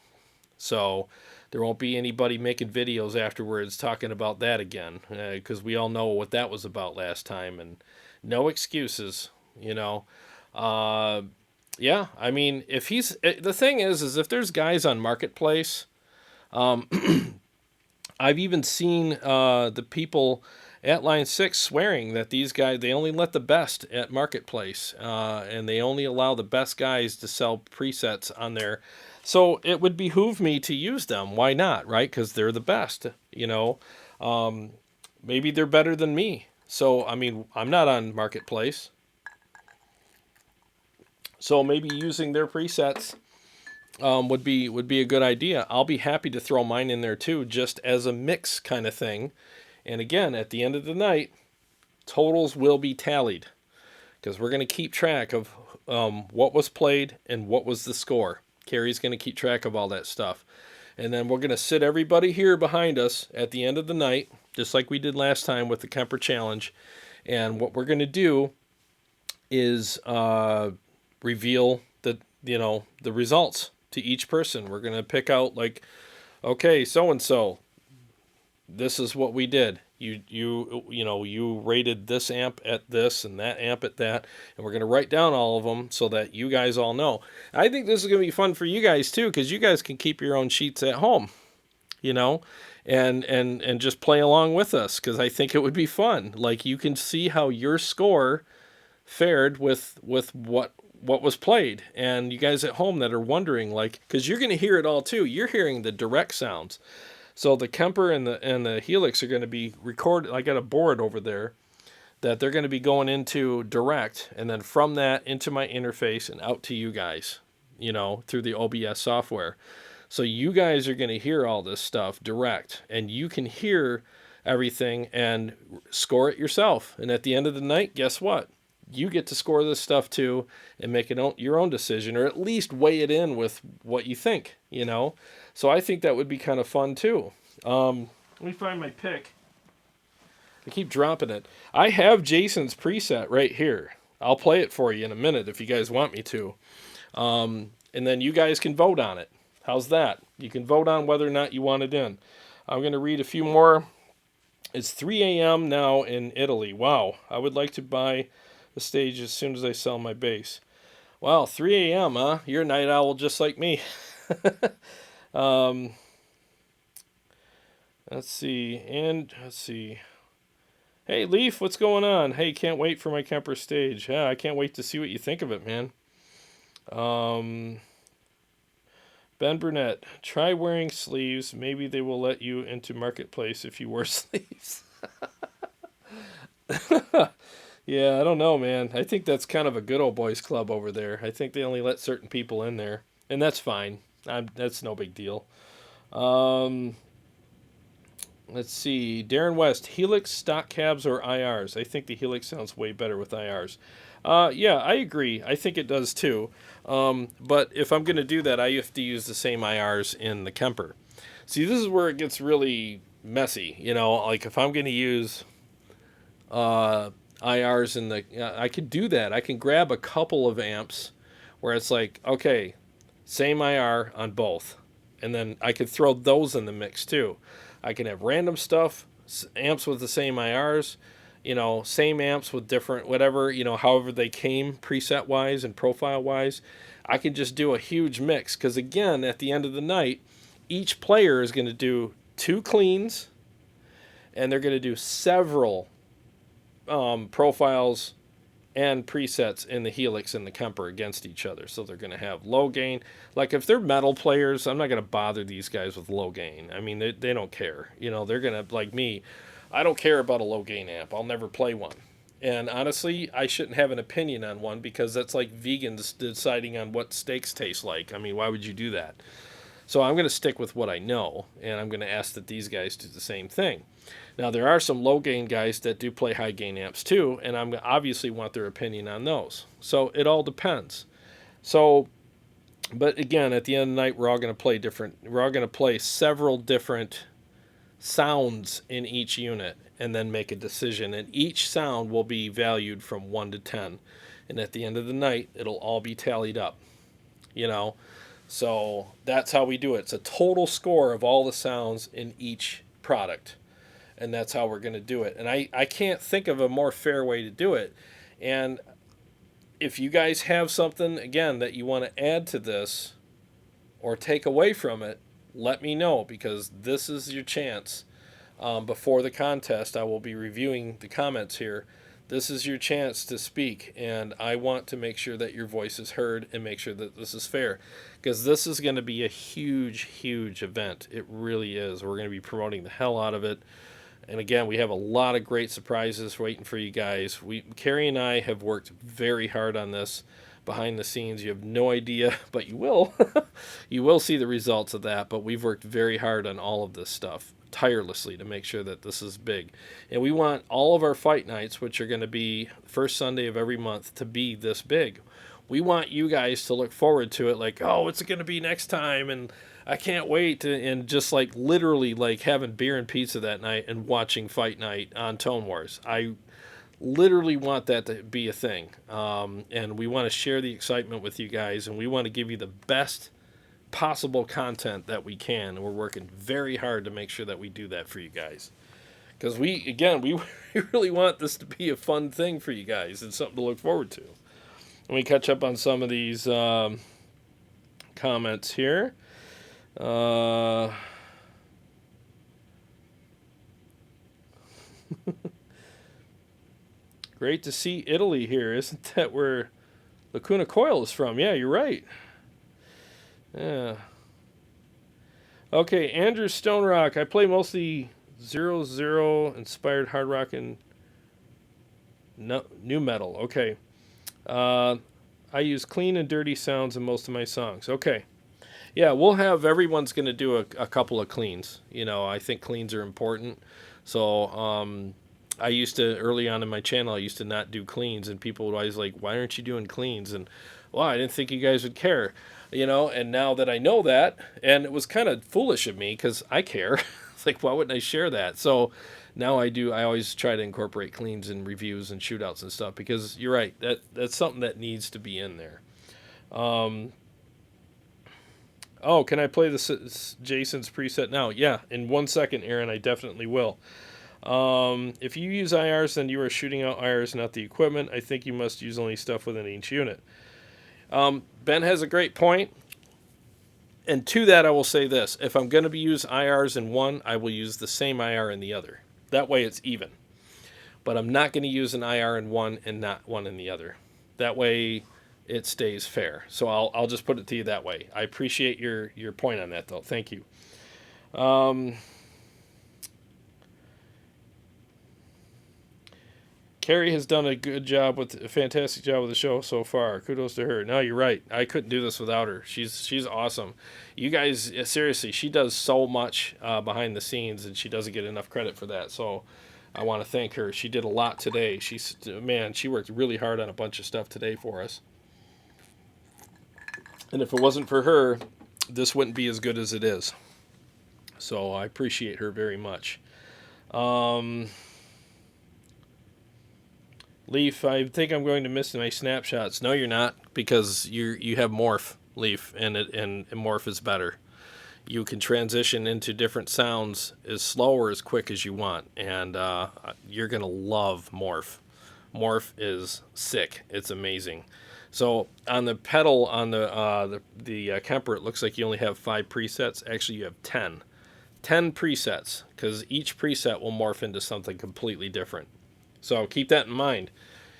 So there won't be anybody making videos afterwards talking about that again, because we all know what that was about last time, and no excuses, you know. Yeah, I mean, the thing is if there's guys on Marketplace, I've even seen the people at line 6 swearing that these guys, they only let the best at Marketplace, and they only allow the best guys to sell presets on there. So it would behoove me to use them. Why not, right? Because they're the best, you know. Maybe they're better than me. So, I mean, I'm not on Marketplace. So maybe using their presets would be a good idea. I'll be happy to throw mine in there too, just as a mix kind of thing. And again, at the end of the night, totals will be tallied because we're going to keep track of what was played and what was the score. Carrie's going to keep track of all that stuff. And then we're going to sit everybody here behind us at the end of the night, just like we did last time with the Kemper Challenge. And what we're going to do is reveal the results to each person. We're going to pick out, like, okay, so and so, this is what we did. You rated this amp at this and that amp at that, and we're going to write down all of them so that you guys all know. I think this is going to be fun for you guys too, because you guys can keep your own sheets at home, and just play along with us, because I think it would be fun. Like, you can see how your score fared with what was played, and you guys at home that are wondering, like, because you're going to hear it all too. You're hearing the direct sounds. So the Kemper and the Helix are going to be recorded. I got a board over there that they're going to be going into direct, and then from that into my interface and out to you guys, through the OBS software. So you guys are going to hear all this stuff direct, and you can hear everything and score it yourself. And at the end of the night, guess what? You get to score this stuff too and make your own decision, or at least weigh it in with what you think, So I think that would be kind of fun too. Let me find my pick. I keep dropping it. I have Jason's preset right here. I'll play it for you in a minute if you guys want me to. And then you guys can vote on it. How's that? You can vote on whether or not you want it in. I'm going to read a few more. It's 3 a.m. now in Italy. Wow. I would like to buy the stage as soon as I sell my bass. Wow, 3 a.m., huh? You're a night owl just like me. Let's see. Hey, Leaf, what's going on? Hey, can't wait for my Kemper stage. Yeah, I can't wait to see what you think of it, man. Ben Burnett, try wearing sleeves. Maybe they will let you into Marketplace if you wear sleeves. Yeah, I don't know, man. I think that's kind of a good old boys club over there. I think they only let certain people in there, and that's fine. That's no big deal. Let's see. Darren West, Helix, stock cabs, or IRs? I think the Helix sounds way better with IRs. Yeah, I agree. I think it does too. But if I'm going to do that, I have to use the same IRs in the Kemper. See, this is where it gets really messy. Like if I'm going to use IRs in I could do that. I can grab a couple of amps where it's like, okay, same IR on both. And then I could throw those in the mix too. I can have random stuff, amps with the same IRs, same amps with different, whatever, however they came preset wise and profile wise. I can just do a huge mix, because again, at the end of the night, each player is going to do 2 cleans, and they're going to do several profiles and presets in the Helix and the Kemper against each other. So they're going to have low gain. Like if they're metal players, I'm not going to bother these guys with low gain. I mean, they don't care. They're going to, like me, I don't care about a low gain amp. I'll never play one. And honestly, I shouldn't have an opinion on one, because that's like vegans deciding on what steaks taste like. I mean, why would you do that? So I'm going to stick with what I know, and I'm going to ask that these guys do the same thing. Now, there are some low-gain guys that do play high-gain amps too, and I'm obviously want their opinion on those. So it all depends. So, but again, at the end of the night, we're all going to play different. We're all going to play several different sounds in each unit and then make a decision. And each sound will be valued from 1 to 10. And at the end of the night, it'll all be tallied up, So that's how we do it. It's a total score of all the sounds in each product. And that's how we're going to do it. And I can't think of a more fair way to do it. And if you guys have something, again, that you want to add to this or take away from it, let me know, because this is your chance before the contest, I will be reviewing the comments here. This is your chance to speak, and I want to make sure that your voice is heard and make sure that this is fair, because this is going to be a huge, huge event. It really is. We're going to be promoting the hell out of it. And again, we have a lot of great surprises waiting for you guys. Carrie and I have worked very hard on this behind the scenes. You have no idea, but you will. You will see the results of that, but we've worked very hard on all of this stuff tirelessly to make sure that this is big. And we want all of our fight nights, which are going to be first Sunday of every month, to be this big. We want you guys to look forward to it like, oh, what's it going to be next time? And I can't wait and just like literally like having beer and pizza that night and watching Fight Night on Tone Wars. I literally want that to be a thing. And we want to share the excitement with you guys, and we want to give you the best possible content that we can, and we're working very hard to make sure that we do that for you guys, because we really want this to be a fun thing for you guys and something to look forward to. Let me catch up on some of these comments here. Great to see Italy here. Isn't that where Lacuna Coil is from? Yeah, you're right. Yeah. Okay, Andrew Stone Rock. I play mostly 00 inspired hard rock and new metal. Okay. I use clean and dirty sounds in most of my songs. Okay. Yeah, we'll have everyone's going to do a couple of cleans. You know, I think cleans are important. So I used to, early on in my channel, I used to not do cleans, and people would always like, why aren't you doing cleans? And, well, I didn't think you guys would care. You know, and now that I know that, and it was kind of foolish of me because I care. It's like, why wouldn't I share that? So now I do. I always try to incorporate cleans and reviews and shootouts and stuff, because you're right. That's something that needs to be in there. Oh, can I play Jason's preset now? Yeah, in 1 second, Aaron. I definitely will. If you use IRs, then you are shooting out IRs, not the equipment. I think you must use only stuff within each unit. Ben has a great point. And to that, I will say this. If I'm going to use IRs in one, I will use the same IR in the other. That way it's even. But I'm not going to use an IR in one and not one in the other. That way it stays fair. So I'll just put it to you that way. I appreciate your point on that, though. Thank you. Carrie has done a fantastic job with the show so far. Kudos to her. No, you're right. I couldn't do this without her. She's awesome. You guys, seriously, she does so much behind the scenes, and she doesn't get enough credit for that. So I want to thank her. She did a lot today. She worked really hard on a bunch of stuff today for us. And if it wasn't for her, this wouldn't be as good as it is. So I appreciate her very much. Leaf, I think I'm going to miss my snapshots. No, you're not, because you have morph, Leaf, and morph is better. You can transition into different sounds as slow or as quick as you want, and you're gonna love morph. Morph is sick. It's amazing. So on the pedal on the Kemper, it looks like you only have 5 presets. Actually, you have 10. 10 presets, because each preset will morph into something completely different. So keep that in mind.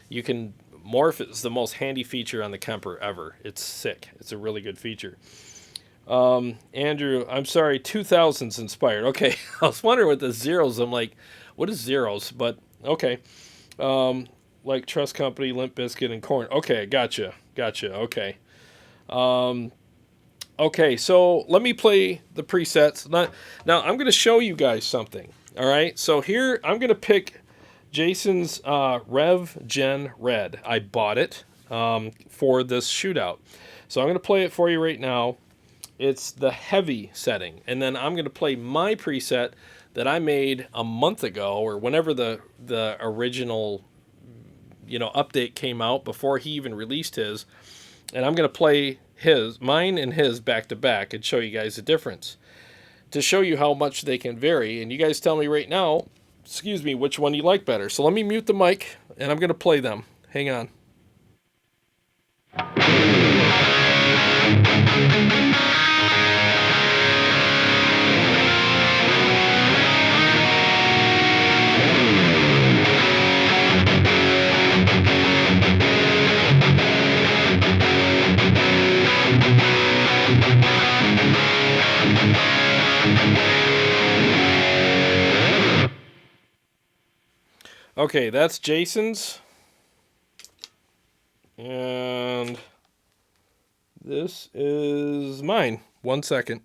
You can morph is the most handy feature on the Kemper ever. It's sick. It's a really good feature. Andrew, I'm sorry, 2000's inspired. Okay, I was wondering what the zeros. I'm like, what is zeros? But okay. Like Trust Company, Limp Bizkit, and Korn. Okay, gotcha. Okay. Okay, so let me play the presets. Now I'm going to show you guys something. All right, so here I'm going to pick Jason's Rev Gen Red. I bought it for this shootout. So I'm going to play it for you right now. It's the heavy setting. And then I'm going to play my preset that I made a month ago, or whenever the original update came out, before he even released his. And I'm going to play mine and his back to back and show you guys the difference, to show you how much they can vary. And you guys tell me right now, which one you like better. So let me mute the mic, and I'm going to play them. Hang on. Okay, that's Jason's. And this is mine. 1 second.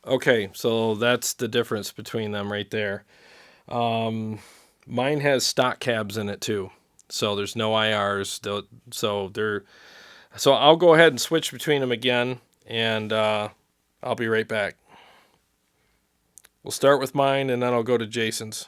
Okay, so that's the difference between them right there. Mine has stock cabs in it too, so there's no IRs. So I'll go ahead and switch between them again, and I'll be right back. We'll start with mine, and then I'll go to Jason's.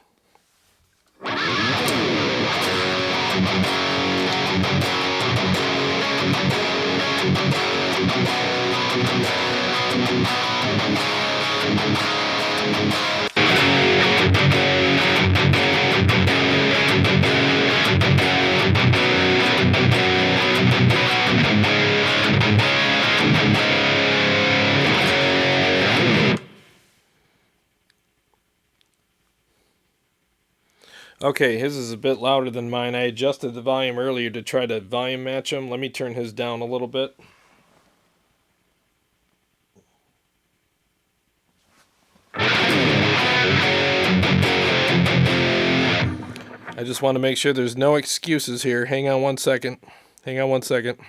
Okay, his is a bit louder than mine. I adjusted the volume earlier to try to volume match him. Let me turn his down a little bit. I just want to make sure there's no excuses here. Hang on 1 second. Hang on 1 second.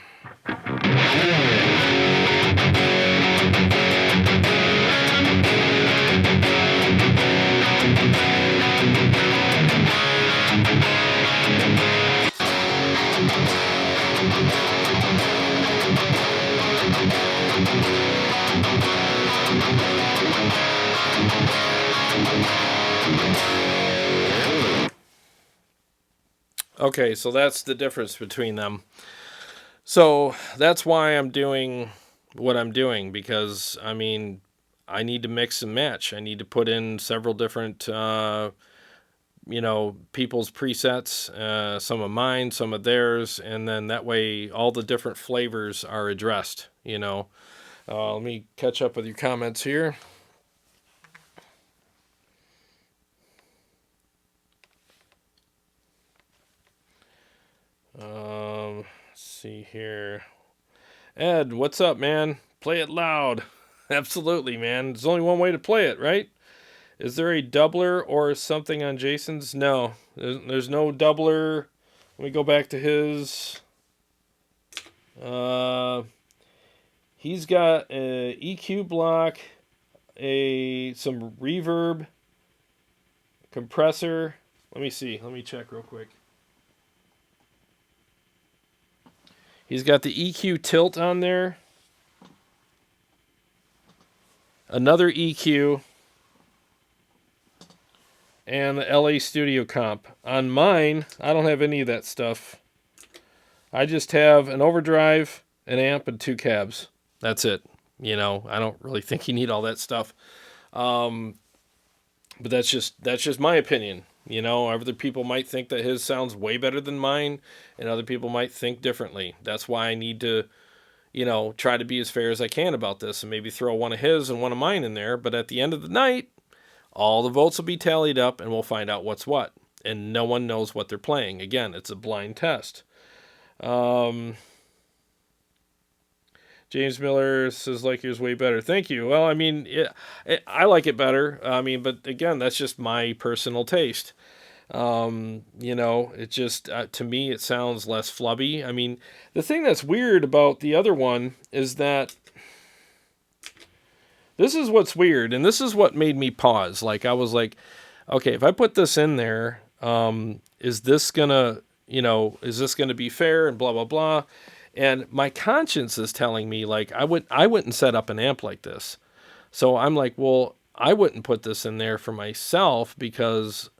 Okay, so that's the difference between them. So that's why I'm doing what I'm doing, because I mean, I need to mix and match. I need to put in several different, people's presets, some of mine, some of theirs, and then that way all the different flavors are addressed. Let me catch up with your comments here. Let's see here. Ed, what's up, man? Play it loud. Absolutely, man. There's only one way to play it, right? Is there a doubler or something on Jason's? No, there's no doubler. Let me go back to his. He's got a EQ block, some reverb, compressor. Let me see. Let me check real quick. He's got the EQ tilt on there, another EQ, and the LA Studio Comp. On mine, I don't have any of that stuff. I just have an overdrive, an amp, and 2 cabs. That's it. I don't really think you need all that stuff. But that's just my opinion. Other people might think that his sounds way better than mine, and other people might think differently. That's why I need to, try to be as fair as I can about this, and maybe throw one of his and one of mine in there. But at the end of the night, all the votes will be tallied up, and we'll find out what's what. And no one knows what they're playing. Again, it's a blind test. James Miller says, like yours way better. Thank you. Well, I mean, I like it better. I mean, but again, that's just my personal taste. It just, to me, it sounds less flubby. I mean, the thing that's weird about the other one is that this is what's weird, and this is what made me pause. Like, I was like, okay, if I put this in there, is this gonna be fair and blah, blah, blah. And my conscience is telling me, like, I wouldn't set up an amp like this. So I'm like, well, I wouldn't put this in there for myself because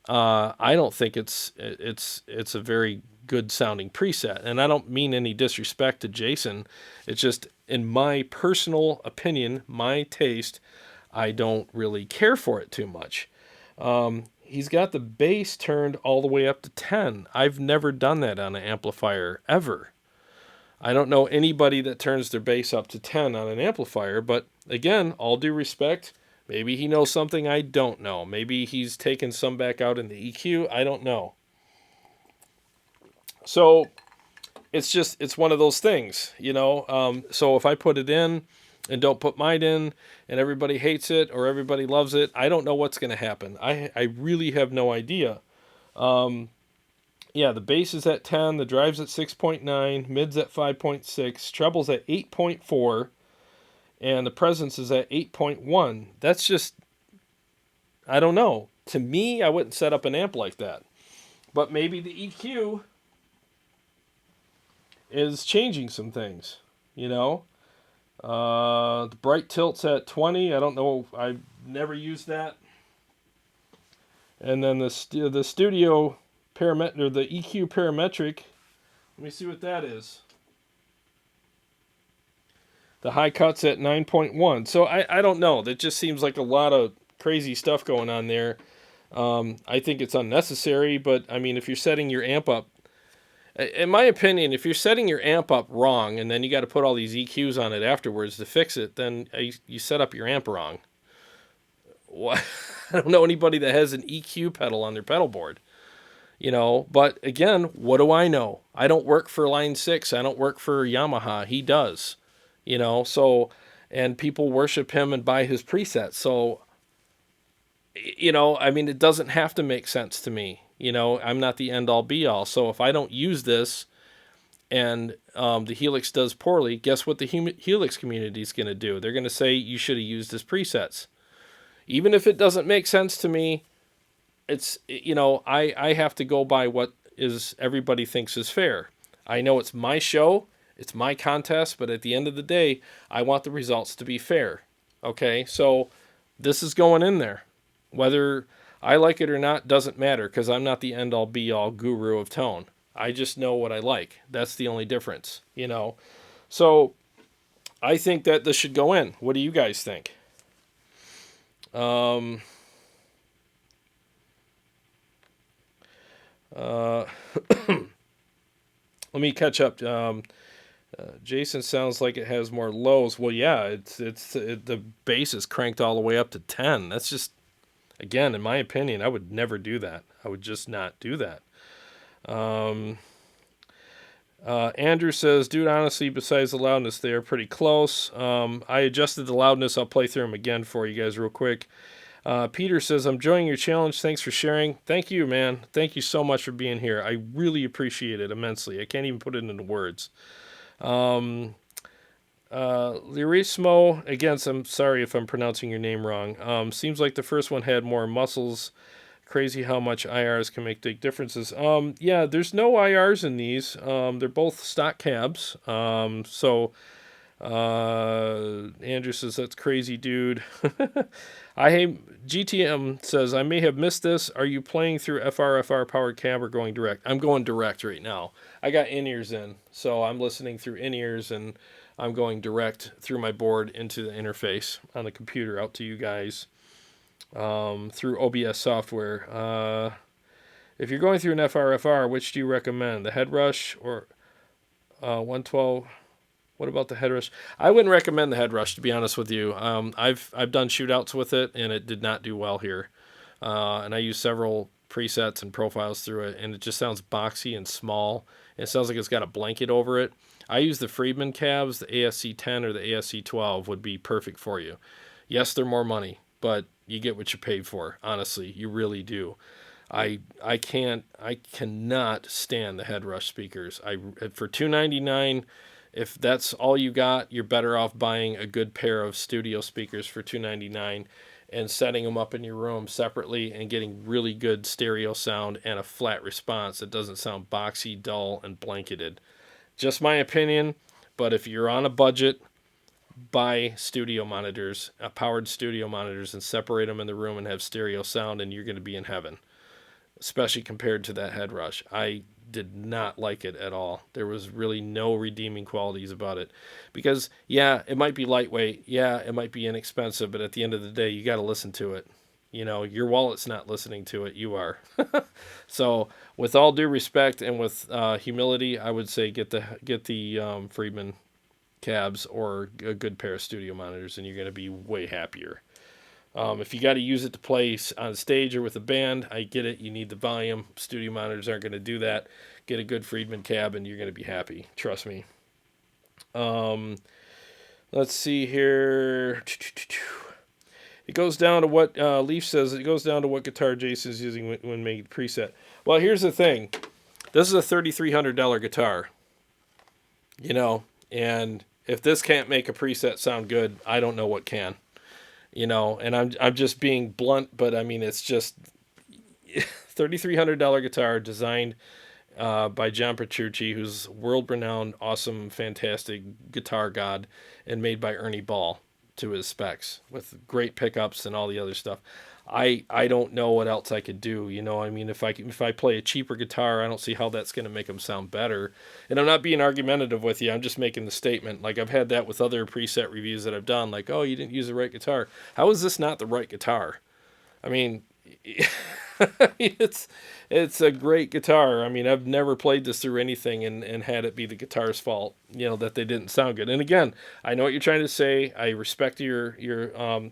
I don't think it's a very good sounding preset. And I don't mean any disrespect to Jason. It's just, in my personal opinion, my taste, I don't really care for it too much. He's got the bass turned all the way up to 10. I've never done that on an amplifier, ever. I don't know anybody that turns their bass up to 10 on an amplifier, but again, all due respect, maybe he knows something I don't know. Maybe he's taken some back out in the EQ. I don't know. So it's one of those things, you know. So if I put it in and don't put mine in and everybody hates it or everybody loves it, I don't know what's going to happen. I really have no idea. Yeah, the bass is at 10, the drive's at 6.9, mid's at 5.6, treble's at 8.4, and the presence is at 8.1. That's just, I don't know. To me, I wouldn't set up an amp like that. But maybe the EQ is changing some things, you know? The bright tilt's at 20. I don't know. I've never used that. And then the studio parametric, or the EQ parametric. Let me see what that is. The high cut's at 9.1. So I don't know. That just seems like a lot of crazy stuff going on there. I think it's unnecessary, but I mean, if you're setting your amp up, in my opinion, if you're setting your amp up wrong and then you got to put all these EQs on it afterwards to fix it, then you set up your amp wrong. What? I don't know anybody that has an EQ pedal on their pedal board, you know. But again, what do I know? I don't work for Line 6. I don't work for Yamaha. He does, you know. So, and people worship him and buy his presets. So, you know, I mean, it doesn't have to make sense to me. You know, I'm not the end all be all. So if I don't use this and the Helix does poorly, guess what the Helix community is going to do? They're going to say you should have used his presets. Even if it doesn't make sense to me, it's, you know, I have to go by what is everybody thinks is fair. I know it's my show, it's my contest, but at the end of the day, I want the results to be fair. Okay, so this is going in there. Whether I like it or not doesn't matter, because I'm not the end-all be-all guru of tone. I just know what I like. That's the only difference, you know. So I think that this should go in. What do you guys think? Let me catch up. Jason sounds like it has more lows. Well, yeah, the bass is cranked all the way up to 10. That's just, again, in my opinion, I would never do that. I would just not do that. Andrew says, dude, honestly, besides the loudness, they are pretty close. I adjusted the loudness. I'll play through them again for you guys real quick. Peter says, I'm enjoying your challenge. Thanks for sharing. Thank you, man. Thank you so much for being here. I really appreciate it immensely. I can't even put it into words. Lirismo, again, I'm sorry if I'm pronouncing your name wrong. Seems like the first one had more muscles. Crazy how much IRs can make big differences. Yeah, there's no IRs in these. They're both stock cabs. So Andrew says, that's crazy, dude. GTM says, I may have missed this. Are you playing through FR powered cab or going direct? I'm going direct right now. I got in-ears in, so I'm listening through in-ears and I'm going direct through my board into the interface on the computer out to you guys through OBS software. If you're going through an FR, which do you recommend? The Headrush or 112? What about the Headrush? I wouldn't recommend the Headrush, to be honest with you. I've done shootouts with it, and it did not do well here. And I used several presets and profiles through it, and it just sounds boxy and small. It sounds like it's got a blanket over it. I use the Friedman cabs, the ASC 10 or the ASC 12 would be perfect for you. Yes, they're more money, but you get what you paid for. Honestly, you really do. I cannot stand the Headrush speakers. For $299. If that's all you got, you're better off buying a good pair of studio speakers for $299 and setting them up in your room separately and getting really good stereo sound and a flat response that doesn't sound boxy, dull, and blanketed. Just my opinion, but if you're on a budget, buy studio monitors, powered studio monitors, and separate them in the room and have stereo sound, and you're going to be in heaven, especially compared to that Headrush. I did not like it at all. There was really no redeeming qualities about it. Because, yeah, it might be lightweight. Yeah, it might be inexpensive. But at the end of the day, you got to listen to it. You know, your wallet's not listening to it. You are. So, with all due respect and with humility, I would say get the Friedman cabs or a good pair of studio monitors, and you're going to be way happier. If you got to use it to play on stage or with a band, I get it. You need the volume. Studio monitors aren't going to do that. Get a good Friedman cab, and you're going to be happy. Trust me. Um, let's see here. It goes down to what Leaf says. It goes down to what guitar Jason's using when making preset. Well, here's the thing. This is a $3,300 guitar. You know, and if this can't make a preset sound good, I don't know what can. You know, and I'm just being blunt, but I mean it's just $3,300 guitar designed by John Petrucci, who's world renowned, awesome, fantastic guitar god, and made by Ernie Ball to his specs with great pickups and all the other stuff. I don't know what else I could do. You know, I mean, if I play a cheaper guitar, I don't see how that's going to make them sound better. And I'm not being argumentative with you. I'm just making the statement. Like I've had that with other preset reviews that I've done. Like, oh, you didn't use the right guitar. How is this not the right guitar? I mean, it's a great guitar. I mean, I've never played this through anything and had it be the guitar's fault, you know, that they didn't sound good. And again, I know what you're trying to say. I respect your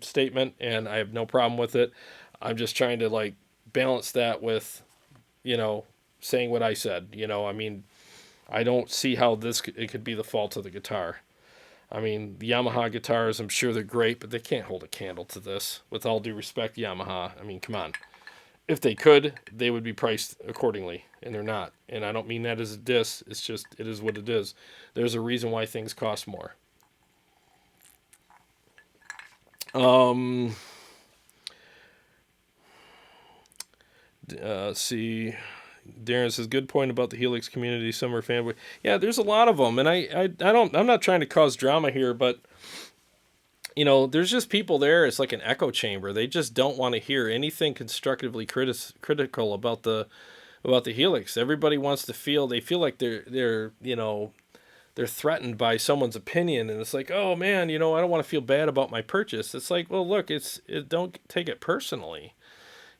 statement, and I have no problem with it. I'm just trying to like balance that with, you know, saying what I said. You know, I mean, I don't see how it could be the fault of the guitar. I mean, the Yamaha guitars, I'm sure they're great, but they can't hold a candle to this. With all due respect, Yamaha. I mean, come on. If they could, they would be priced accordingly, and they're not. And I don't mean that as a diss. It's just, it is what it is. There's a reason why things cost more. See, Darren says, good point about the Helix community. Some are fanboy. Yeah, there's a lot of them, and I'm not trying to cause drama here, but you know, there's just people there. It's like an echo chamber. They just don't want to hear anything constructively critical about the Helix. Everybody wants to feel, they feel like they're you know, they're threatened by someone's opinion, and it's like, oh man, you know, I don't want to feel bad about my purchase. It's like, well, look, don't take it personally.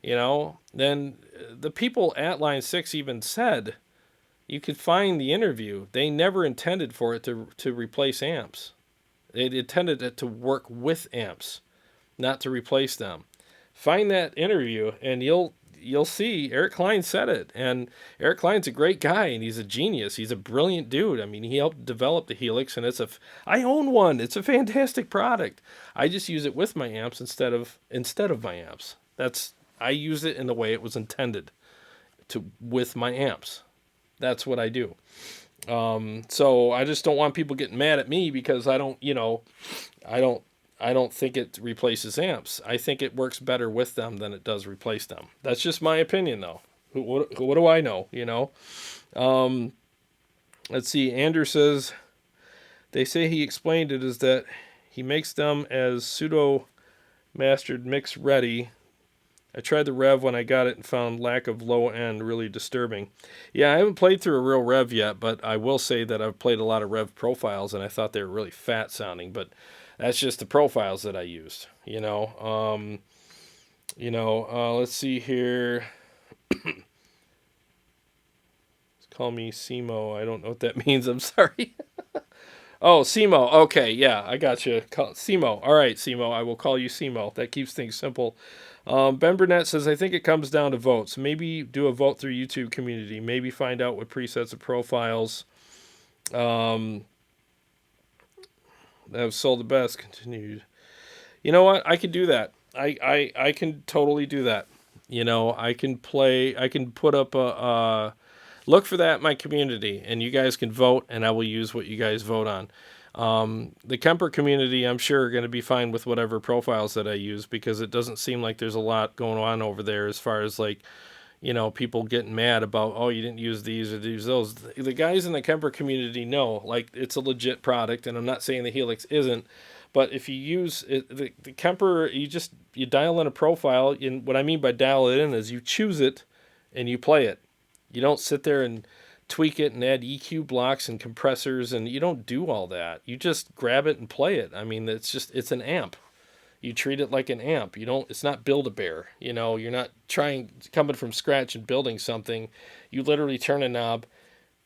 You know, then the people at Line 6 even said, you could find the interview. They never intended for it to replace amps. They intended it to work with amps, not to replace them. Find that interview, and you'll see Eric Klein said it. And Eric Klein's a great guy, and he's a genius. He's a brilliant dude. I mean, he helped develop the Helix, and I own one. It's a fantastic product. I just use it with my amps instead of my amps. I use it in the way it was intended with my amps. That's what I do. So I just don't want people getting mad at me because I don't think it replaces amps. I think it works better with them than it does replace them. That's just my opinion, though. What do I know? You know. Let's see. Andrew says they say he explained it as that he makes them as pseudo mastered mix ready. I tried the Rev when I got it and found lack of low end really disturbing. Yeah, I haven't played through a real Rev yet, but I will say that I've played a lot of Rev profiles, and I thought they were really fat sounding, but that's just the profiles that I used, you know. Let's see here. Call me Simo. I don't know what that means. I'm sorry. Oh, Simo. Okay, yeah, I got you. Simo. All right, Simo. I will call you Simo. That keeps things simple. Ben Burnett says, I think it comes down to votes. Maybe do a vote through YouTube community. Maybe find out what presets and profiles that have sold the best. Continued. You know what? I can do that. I can totally do that. You know, I can put up look for that in my community, and you guys can vote, and I will use what you guys vote on. The Kemper community, I'm sure, are going to be fine with whatever profiles that I use because it doesn't seem like there's a lot going on over there as far as like, you know, people getting mad about, oh, you didn't use these or use those. The guys in the Kemper community know, like, it's a legit product, and I'm not saying the Helix isn't, but if you use it, the Kemper, you dial in a profile, and what I mean by dial it in is you choose it and you play it. You don't sit there and tweak it and add EQ blocks and compressors, and you don't do all that. You just grab it and play it. I mean, it's an amp. You treat it like an amp. You don't. It's not Build-A-Bear. You know, you're not coming from scratch and building something. You literally turn a knob,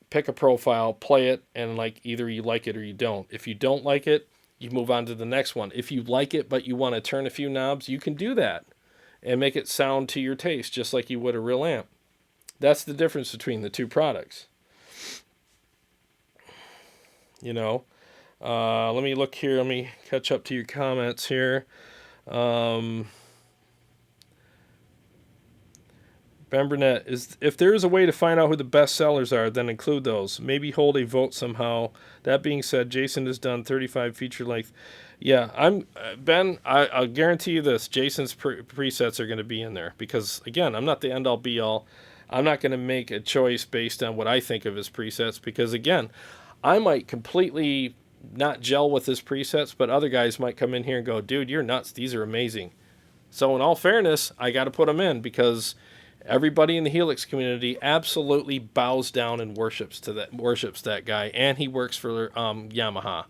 pick a profile, play it, and like either you like it or you don't. If you don't like it, you move on to the next one. If you like it but you want to turn a few knobs, you can do that and make it sound to your taste just like you would a real amp. That's the difference between the two products. You know, let me look here. Let me catch up to your comments here. Ben Burnett, if there is a way to find out who the best sellers are, then include those. Maybe hold a vote somehow. That being said, Jason has done 35 feature length. Yeah, Ben. I'll guarantee you this: Jason's presets are going to be in there because, again, I'm not the end all be all. I'm not going to make a choice based on what I think of his presets because, again, I might completely not gel with his presets, but other guys might come in here and go, "Dude, you're nuts. These are amazing." So, in all fairness, I got to put them in because everybody in the Helix community absolutely bows down and worships that guy, and he works for Yamaha.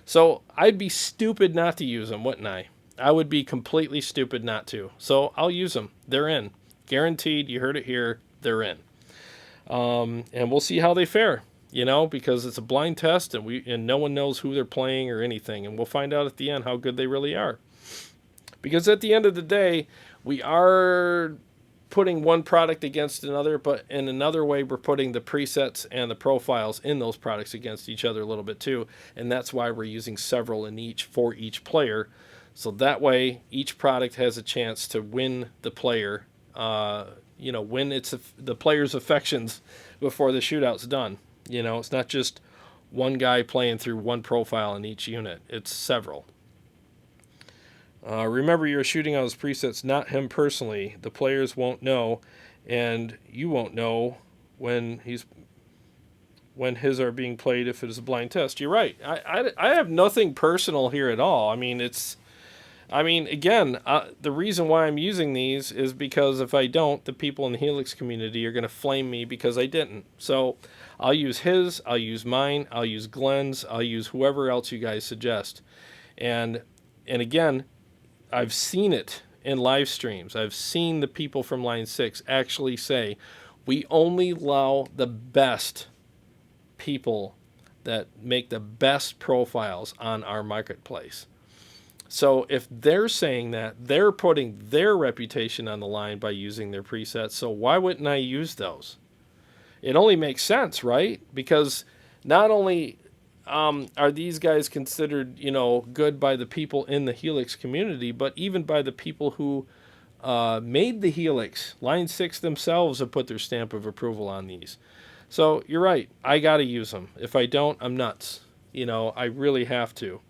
So I'd be stupid not to use them, wouldn't I? I would be completely stupid not to. So I'll use them. They're in. Guaranteed. You heard it here. They're in. And we'll see how they fare, you know, because it's a blind test and no one knows who they're playing or anything. And we'll find out at the end how good they really are. Because at the end of the day, we are putting one product against another, but in another way, we're putting the presets and the profiles in those products against each other a little bit too. And that's why we're using several for each player. So that way, each product has a chance to win the player, win the player's affections before the shootout's done. You know, it's not just one guy playing through one profile in each unit. It's several. Remember, you're shooting out his presets, not him personally. The players won't know, and you won't know when his are being played if it is a blind test. You're right. I have nothing personal here at all. Again, the reason why I'm using these is because if I don't, the people in the Helix community are going to flame me because I didn't. So I'll use his, I'll use mine, I'll use Glenn's, I'll use whoever else you guys suggest. And again, I've seen it in live streams. I've seen the people from Line 6 actually say, we only allow the best people that make the best profiles on our marketplace. So if they're saying that, they're putting their reputation on the line by using their presets. So why wouldn't I use those? It only makes sense, right? Because not only are these guys considered, good by the people in the Helix community, but even by the people who made the Helix. Line 6 themselves have put their stamp of approval on these. So you're right. I got to use them. If I don't, I'm nuts. I really have to.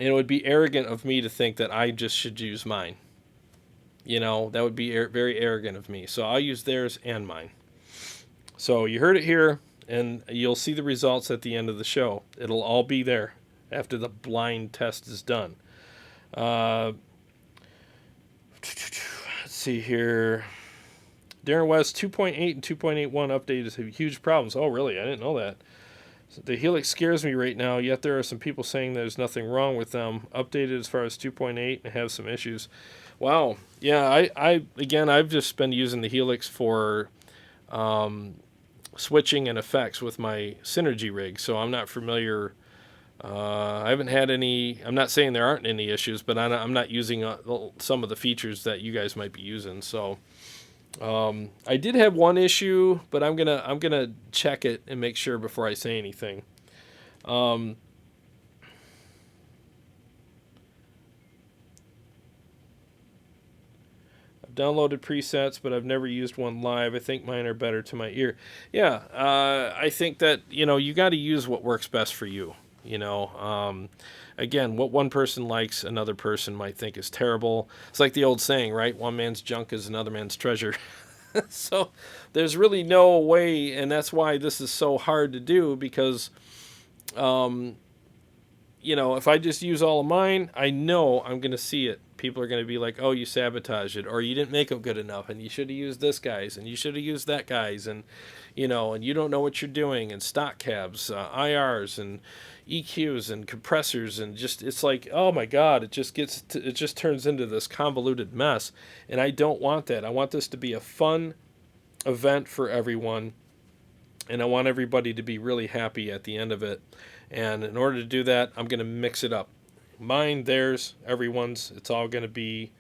And it would be arrogant of me to think that I just should use mine. That would be very arrogant of me. So I'll use theirs and mine. So you heard it here. And you'll see the results at the end of the show. It'll all be there after the blind test is done. Let's see here. Darren West, 2.8 and 2.81 update is huge problems. Oh, really? I didn't know that. So the Helix scares me right now, yet there are some people saying there's nothing wrong with them. Updated as far as 2.8 and have some issues. Wow. Yeah, I've just been using the Helix for switching and effects with my Synergy rig, so I'm not familiar. I haven't had any. I'm not saying there aren't any issues, but I'm not using some of the features that you guys might be using. So I did have one issue, but I'm gonna check it and make sure before I say anything. Downloaded presets, but I've never used one live. I think mine are better to my ear. Yeah, I think that, you got to use what works best for you. Again, what one person likes, another person might think is terrible. It's like the old saying, right? One man's junk is another man's treasure. So there's really no way, and that's why this is so hard to do because, if I just use all of mine, I know I'm going to see it people are going to be like, oh, you sabotaged it, or you didn't make them good enough, and you should have used this guy's, and you should have used that guy's, and and you don't know what you're doing, and stock cabs, IRs, and EQs, and compressors, and just it's like, oh my God, it just turns into this convoluted mess, and I don't want that. I want this to be a fun event for everyone, and I want everybody to be really happy at the end of it. And in order to do that, I'm going to mix it up. Mine, theirs, everyone's. It's all going to be,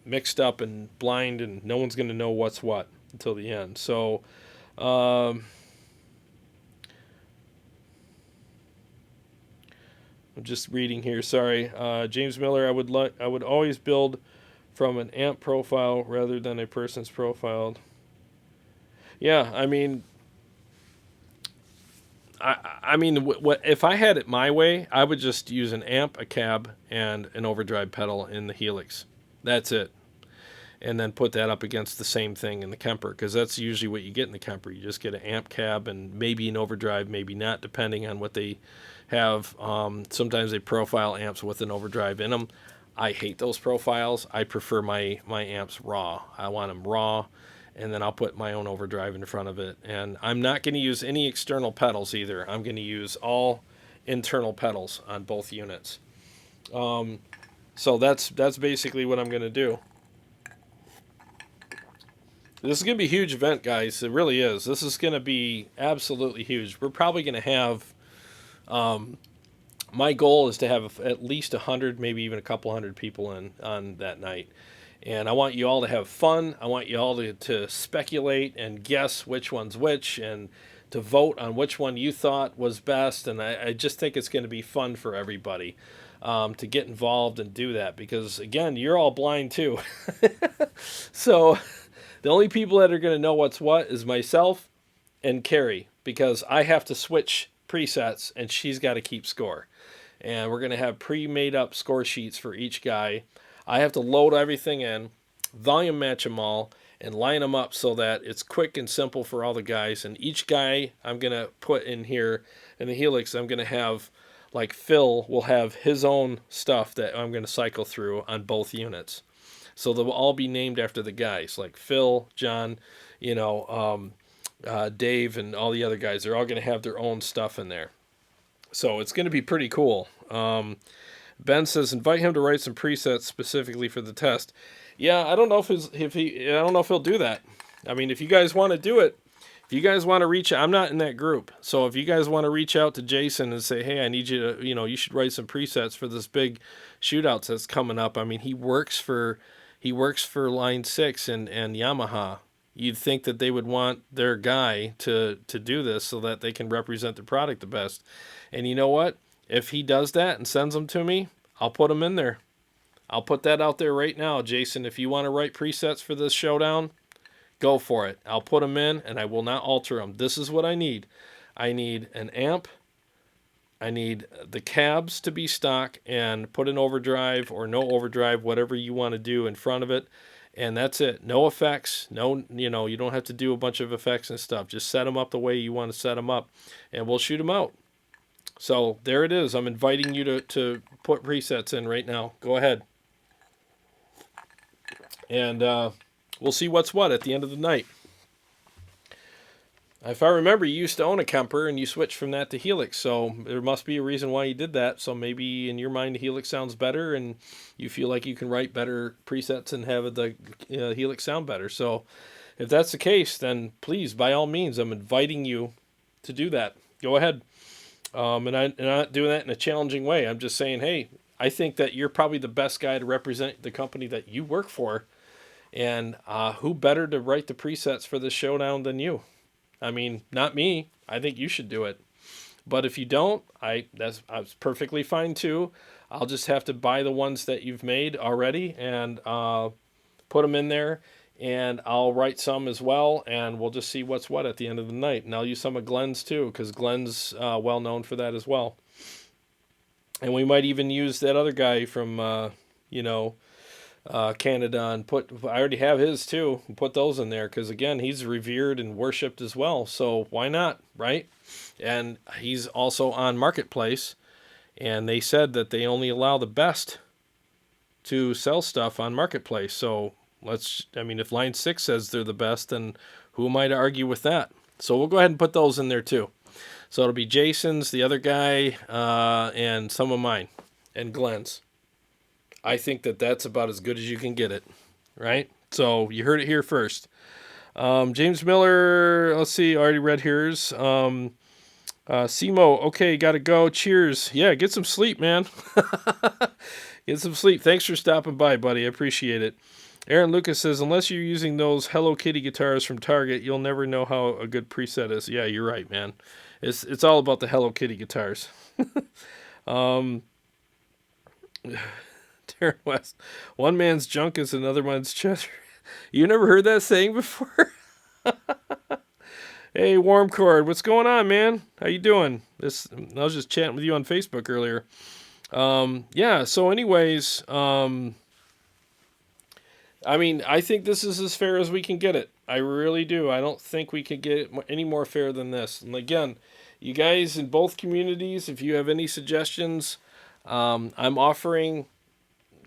mixed up and blind, and no one's going to know what's what until the end. So, I'm just reading here. Sorry, James Miller. I would always build from an amp profile rather than a person's profile. Yeah, I mean, what if I had it my way? I would just use an amp, a cab, and an overdrive pedal in the Helix. That's it. And then put that up against the same thing in the Kemper, because that's usually what you get in the Kemper. You just get an amp, cab, and maybe an overdrive, maybe not, depending on what they have. Sometimes they profile amps with an overdrive in them. I hate those profiles. I prefer my amps raw. I want them raw, and then I'll put my own overdrive in front of it. And I'm not going to use any external pedals either. I'm going to use all internal pedals on both units. So that's basically what I'm going to do. This is going to be a huge event, guys. It really is. This is going to be absolutely huge. We're probably going to have... my goal is to have at least 100, maybe even a couple hundred people in on that night. And I want you all to have fun. I want you all to speculate and guess which one's which, and to vote on which one you thought was best. And I just think it's going to be fun for everybody to get involved and do that, because, again, you're all blind too. So the only people that are going to know what's what is myself and Carrie, because I have to switch presets and she's got to keep score. And we're going to have pre-made up score sheets for each guy. I have to load everything in, volume match them all, and line them up so that it's quick and simple for all the guys. And each guy I'm going to put in here in the Helix, I'm going to have, like Phil will have his own stuff that I'm going to cycle through on both units. So they'll all be named after the guys, like Phil, John, Dave, and all the other guys. They're all going to have their own stuff in there. So it's going to be pretty cool. Ben says, invite him to write some presets specifically for the test. Yeah, I don't know if he'll do that. I mean, if you guys want to do it, if you guys want to reach out, I'm not in that group. So if you guys want to reach out to Jason and say, hey, I need you to, you should write some presets for this big shootouts that's coming up. I mean, he works for Line 6 and Yamaha. You'd think that they would want their guy to do this so that they can represent the product the best. And you know what? If he does that and sends them to me, I'll put them in there. I'll put that out there right now. Jason, if you want to write presets for this showdown, go for it. I'll put them in, and I will not alter them. This is what I need. I need an amp. I need the cabs to be stock and put an overdrive or no overdrive, whatever you want to do in front of it. And that's it. No effects. No, you don't have to do a bunch of effects and stuff. Just set them up the way you want to set them up, and we'll shoot them out. So there it is. I'm inviting you to put presets in right now. Go ahead. And we'll see what's what at the end of the night. If I remember, you used to own a Kemper and you switched from that to Helix. So there must be a reason why you did that. So maybe in your mind, the Helix sounds better and you feel like you can write better presets and have the Helix sound better. So if that's the case, then please, by all means, I'm inviting you to do that. Go ahead. And I'm not doing that in a challenging way. I'm just saying, hey, I think that you're probably the best guy to represent the company that you work for. And who better to write the presets for this showdown than you? I mean, not me. I think you should do it. But if you don't, that's perfectly fine too. I'll just have to buy the ones that you've made already and put them in there. And I'll write some as well, and we'll just see what's what at the end of the night. And I'll use some of Glenn's too, because Glenn's well known for that as well. And we might even use that other guy from, Canada and I already have his too, and put those in there, because again, he's revered and worshipped as well. So why not, right? And he's also on Marketplace, and they said that they only allow the best to sell stuff on Marketplace. So I mean, if Line 6 says they're the best, then who am I to argue with that? So we'll go ahead and put those in there too. So it'll be Jason's, the other guy, and some of mine, and Glenn's. I think that that's about as good as you can get it, right? So you heard it here first. James Miller, let's see, already read hers. Simo, okay, gotta go. Cheers. Yeah, get some sleep, man. Get some sleep. Thanks for stopping by, buddy. I appreciate it. Aaron Lucas says, unless you're using those Hello Kitty guitars from Target, you'll never know how a good preset is. Yeah, you're right, man. It's all about the Hello Kitty guitars. Darren West, one man's junk is another man's treasure. You never heard that saying before? Hey, Warm Cord, what's going on, man? How you doing? I was just chatting with you on Facebook earlier. Yeah, so anyways, I mean, I think this is as fair as we can get it. I really do. I don't think we could get it any more fair than this. And again, you guys in both communities, if you have any suggestions, I'm offering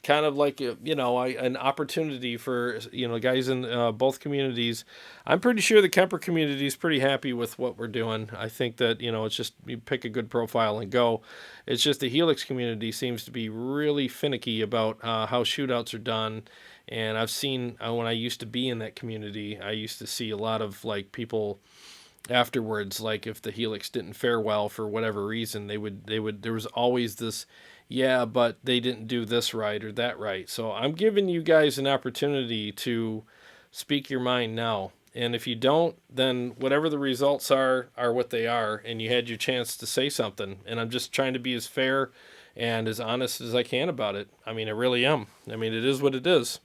kind of like an opportunity for guys in both communities. I'm pretty sure the Kemper community is pretty happy with what we're doing. I think that it's just you pick a good profile and go. It's just the Helix community seems to be really finicky about how shootouts are done. And I've seen when I used to be in that community, I used to see a lot of like people afterwards, like if the Helix didn't fare well for whatever reason, they would there was always this, yeah, but they didn't do this right or that right. So I'm giving you guys an opportunity to speak your mind now. And if you don't, then whatever the results are what they are, and you had your chance to say something. And I'm just trying to be as fair and as honest as I can about it. I mean, I really am. I mean, it is what it is.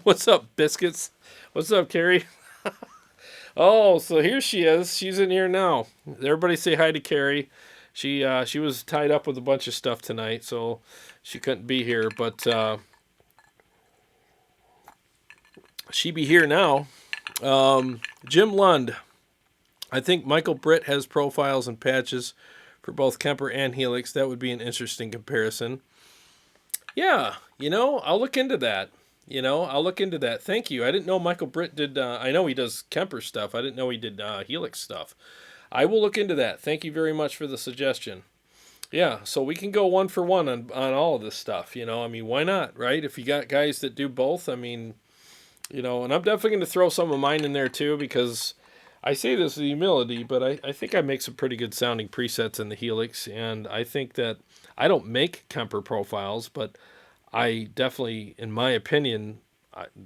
What's up, Biscuits? What's up, Carrie? Oh, so here she is. She's in here now. Everybody say hi to Carrie. She was tied up with a bunch of stuff tonight, so she couldn't be here. But she be here now. Jim Lund. I think Michael Britt has profiles and patches for both Kemper and Helix. That would be an interesting comparison. Yeah, I'll look into that. I'll look into that. Thank you. I didn't know Michael Britt did. I know he does Kemper stuff. I didn't know he did Helix stuff. I will look into that. Thank you very much for the suggestion. Yeah, so we can go one for one on all of this stuff. I mean, why not, right? If you got guys that do both, I mean, and I'm definitely going to throw some of mine in there too, because I say this with humility, but I think I make some pretty good sounding presets in the Helix, and I think that I don't make Kemper profiles, but I definitely, in my opinion,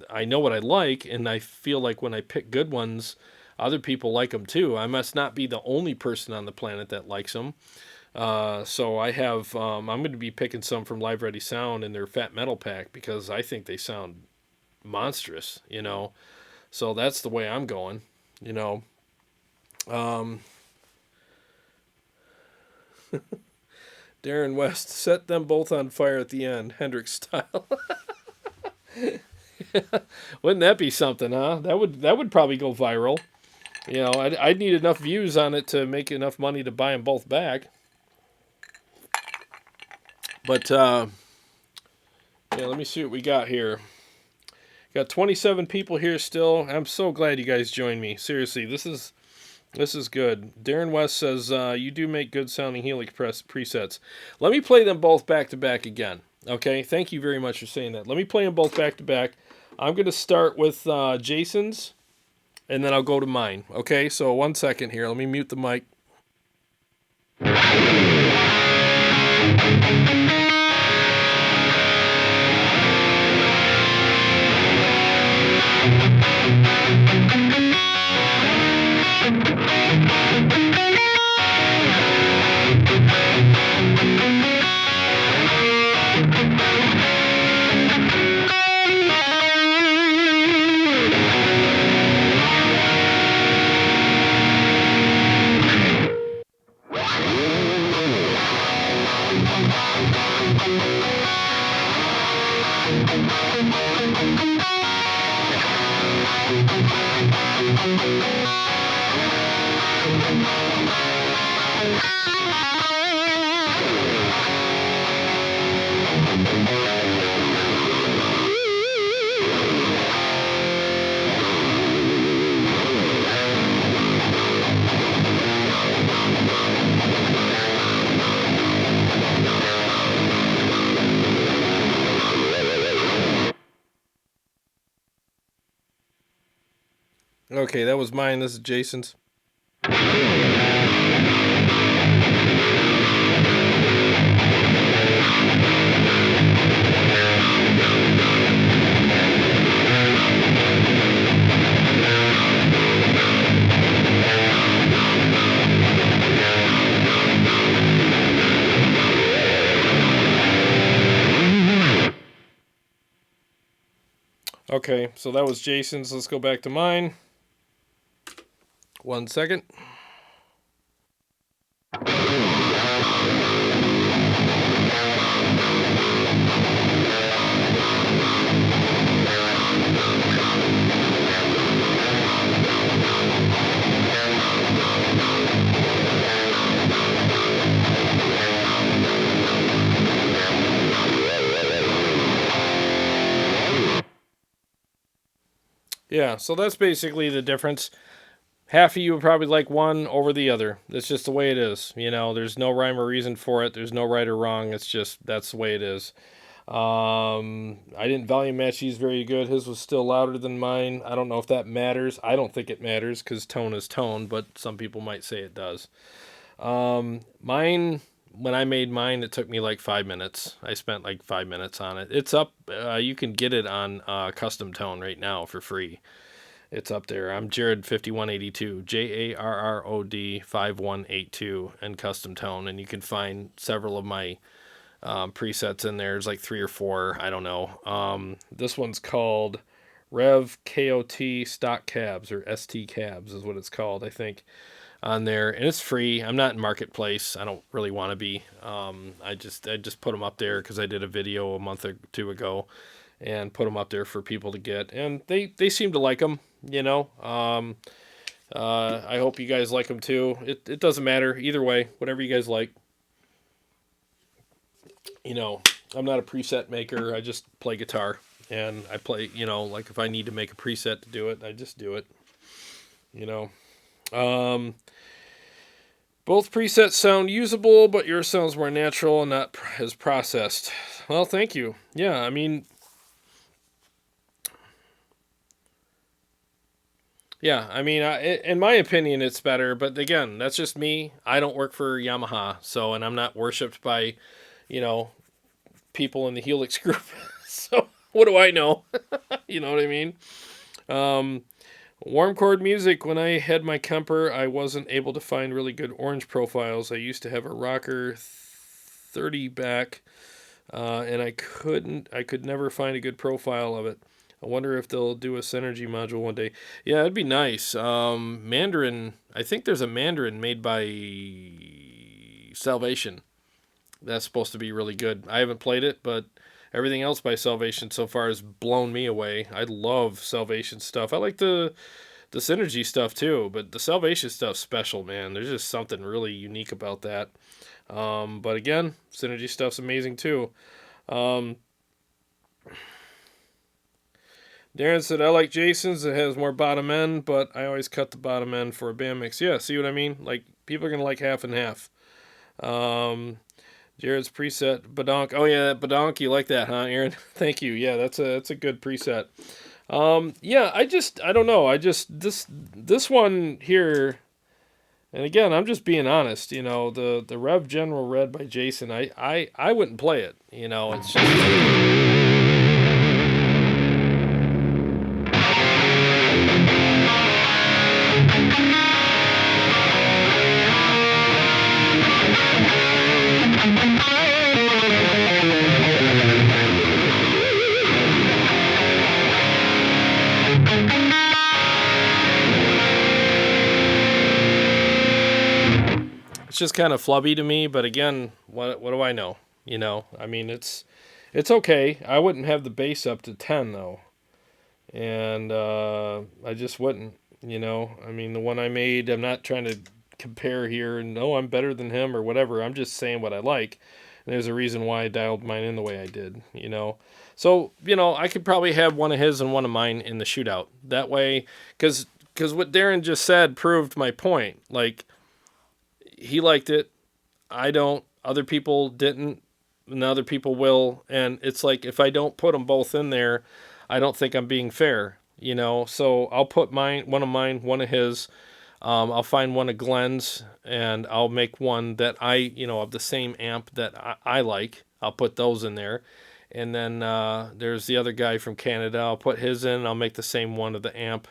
I know what I like, and I feel like when I pick good ones, other people like them too. I must not be the only person on the planet that likes them. So I have, I'm going to be picking some from Live Ready Sound in their Fat Metal Pack because I think they sound monstrous, So that's the way I'm going, Darren West, set them both on fire at the end, Hendrix style. Wouldn't that be something, huh? That would probably go viral. I'd need enough views on it to make enough money to buy them both back. But yeah, let me see what we got here. Got 27 people here still. I'm so glad you guys joined me. Seriously, this is good. Darren West says, you do make good sounding Helix presets. Let me play them both back to back again. Okay, thank you very much for saying that. Let me play them both back to back. I'm going to start with Jason's, and then I'll go to mine. Okay, so 1 second here. Let me mute the mic. Okay, that was mine. This is Jason's. Okay, so that was Jason's. Let's go back to mine. 1 second. Yeah, so that's basically the difference. Half of you would probably like one over the other. That's just the way it is. You know, there's no rhyme or reason for it. There's no right or wrong. It's just that's the way it is. I didn't volume match these very good. His was still louder than mine. I don't know if that matters. I don't think it matters because tone is tone, but some people might say it does. Mine, when I made mine, it took me like 5 minutes. I spent like 5 minutes on it. It's up. You can get it on Custom Tone right now for free. It's up there. I'm Jared5182, JARROD 5182, and Custom Tone, and you can find several of my presets in there. There's like 3 or 4. I don't know. This one's called Rev KOT Stock Cabs, or ST Cabs is what it's called, I think, on there, and it's free. I'm not in Marketplace. I don't really want to be. I just put them up there because I did a video a month or two ago, and put them up there for people to get, and they seem to like them. You know, I hope you guys like them too. It doesn't matter either way. Whatever you guys like. You know, I'm not a preset maker. I just play guitar, and I play. You know, like if I need to make a preset to do it, I just do it. You know. Both presets sound usable, but yours sounds more natural and not as processed. Well, thank you. Yeah, I mean, in my opinion, it's better. But again, that's just me. I don't work for Yamaha, so, and I'm not worshipped by, you know, people in the Helix group. So what do I know? You know what I mean? Warm chord music. When I had my Kemper, I wasn't able to find really good orange profiles. I used to have a rocker 30 back, and I could never find a good profile of it. I wonder if they'll do a Synergy module one day. Yeah, it'd be nice. Mandarin, I think there's a Mandarin made by Salvation. That's supposed to be really good. I haven't played it, but everything else by Salvation so far has blown me away. I love Salvation stuff. I like the Synergy stuff too, but the Salvation stuff's special, man. There's just something really unique about that. But again, Synergy stuff's amazing too. Darren said, I like Jason's. It has more bottom end, but I always cut the bottom end for a band mix. Yeah, see what I mean? Like, people are going to like half and half. Jared's preset, Badonk. Oh, yeah, that Badonk. You like that, huh, Aaron? Thank you. Yeah, that's a good preset. Yeah, I don't know. This one here, and again, I'm just being honest, you know, the Rev General Red by Jason, I wouldn't play it. You know, it's just... It's just kind of flubby to me, but again, what do I know? You know, I mean, it's okay. I wouldn't have the bass up to 10 though, and I just wouldn't. You know, I mean, the one I made, I'm not trying to compare here and no, I'm better than him or whatever. I'm just saying what I like, and there's a reason why I dialed mine in the way I did. You know, so you know, I could probably have one of his and one of mine in the shootout that way, because what Darren just said proved my point. Like, he liked it. I don't. Other people didn't. And other people will. And it's like, if I don't put them both in there, I don't think I'm being fair. you know. So I'll put one of mine, one of his. I'll find one of Glenn's, and I'll make one that of the same amp that I like. I'll put those in there. And then there's the other guy from Canada. I'll put his in. I'll make the same one of the amp.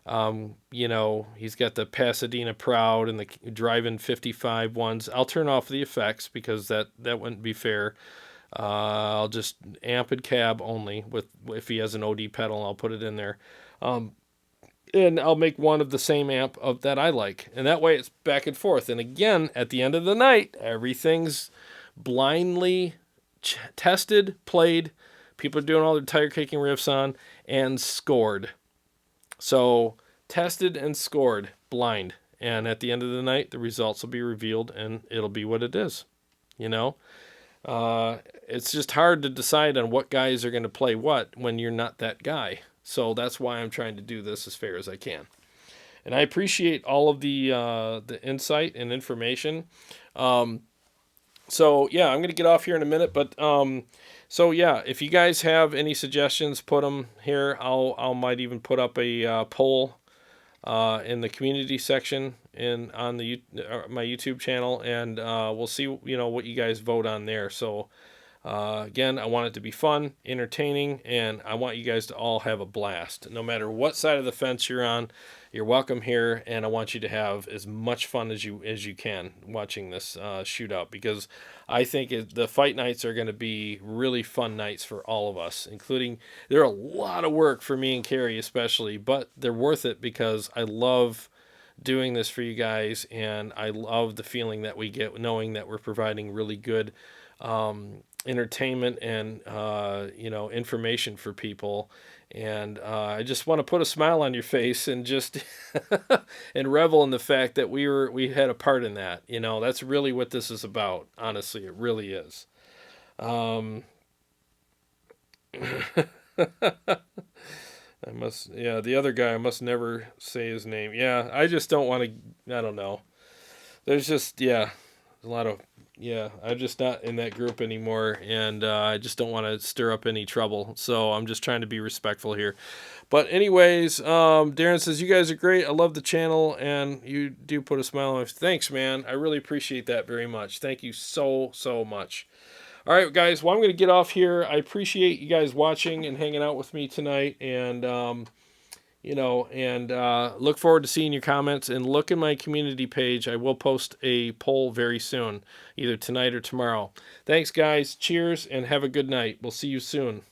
He's got the Pasadena Proud and the Drive-In 55 ones. I'll turn off the effects because that wouldn't be fair. I'll just amp and cab only. If he has an OD pedal, I'll put it in there. And I'll make one of the same amp of that I like. And that way it's back and forth. And again, at the end of the night, everything's blindly tested, played. People are doing all their tire kicking riffs on, and scored. So tested and scored blind. And at the end of the night, the results will be revealed and it'll be what it is. You know? It's just hard to decide on what guys are going to play what when you're not that guy. So that's why I'm trying to do this as fair as I can. And I appreciate all of the insight and information. So yeah, I'm going to get off here in a minute, but so yeah, if you guys have any suggestions, put them here. I might even put up a poll in the community section on my YouTube channel, and we'll see what you guys vote on there. So again, I want it to be fun, entertaining, and I want you guys to all have a blast. No matter what side of the fence you're on, you're welcome here, and I want you to have as much fun as you can watching this shootout, because I think the fight nights are going to be really fun nights for all of us, including they're a lot of work for me and Carrie especially, but they're worth it because I love doing this for you guys, and I love the feeling that we get knowing that we're providing really good entertainment and information for people. And I just want to put a smile on your face and just and revel in the fact that we had a part in that. That's really what this is about. Honestly, it really is. The other guy, I must never say his name. Yeah, I just don't want to, I don't know. There's just, a lot of, I'm just not in that group anymore, and I just don't want to stir up any trouble, so I'm just trying to be respectful here. But anyways, Darren says, you guys are great, I love the channel, and you do put a smile on my face. Thanks, man, I really appreciate that very much. Thank you so much. All right, guys, well, I'm going to get off here. I appreciate you guys watching and hanging out with me tonight, and look forward to seeing your comments, and look in my community page. I will post a poll very soon, either tonight or tomorrow. Thanks, guys. Cheers, and have a good night. We'll see you soon.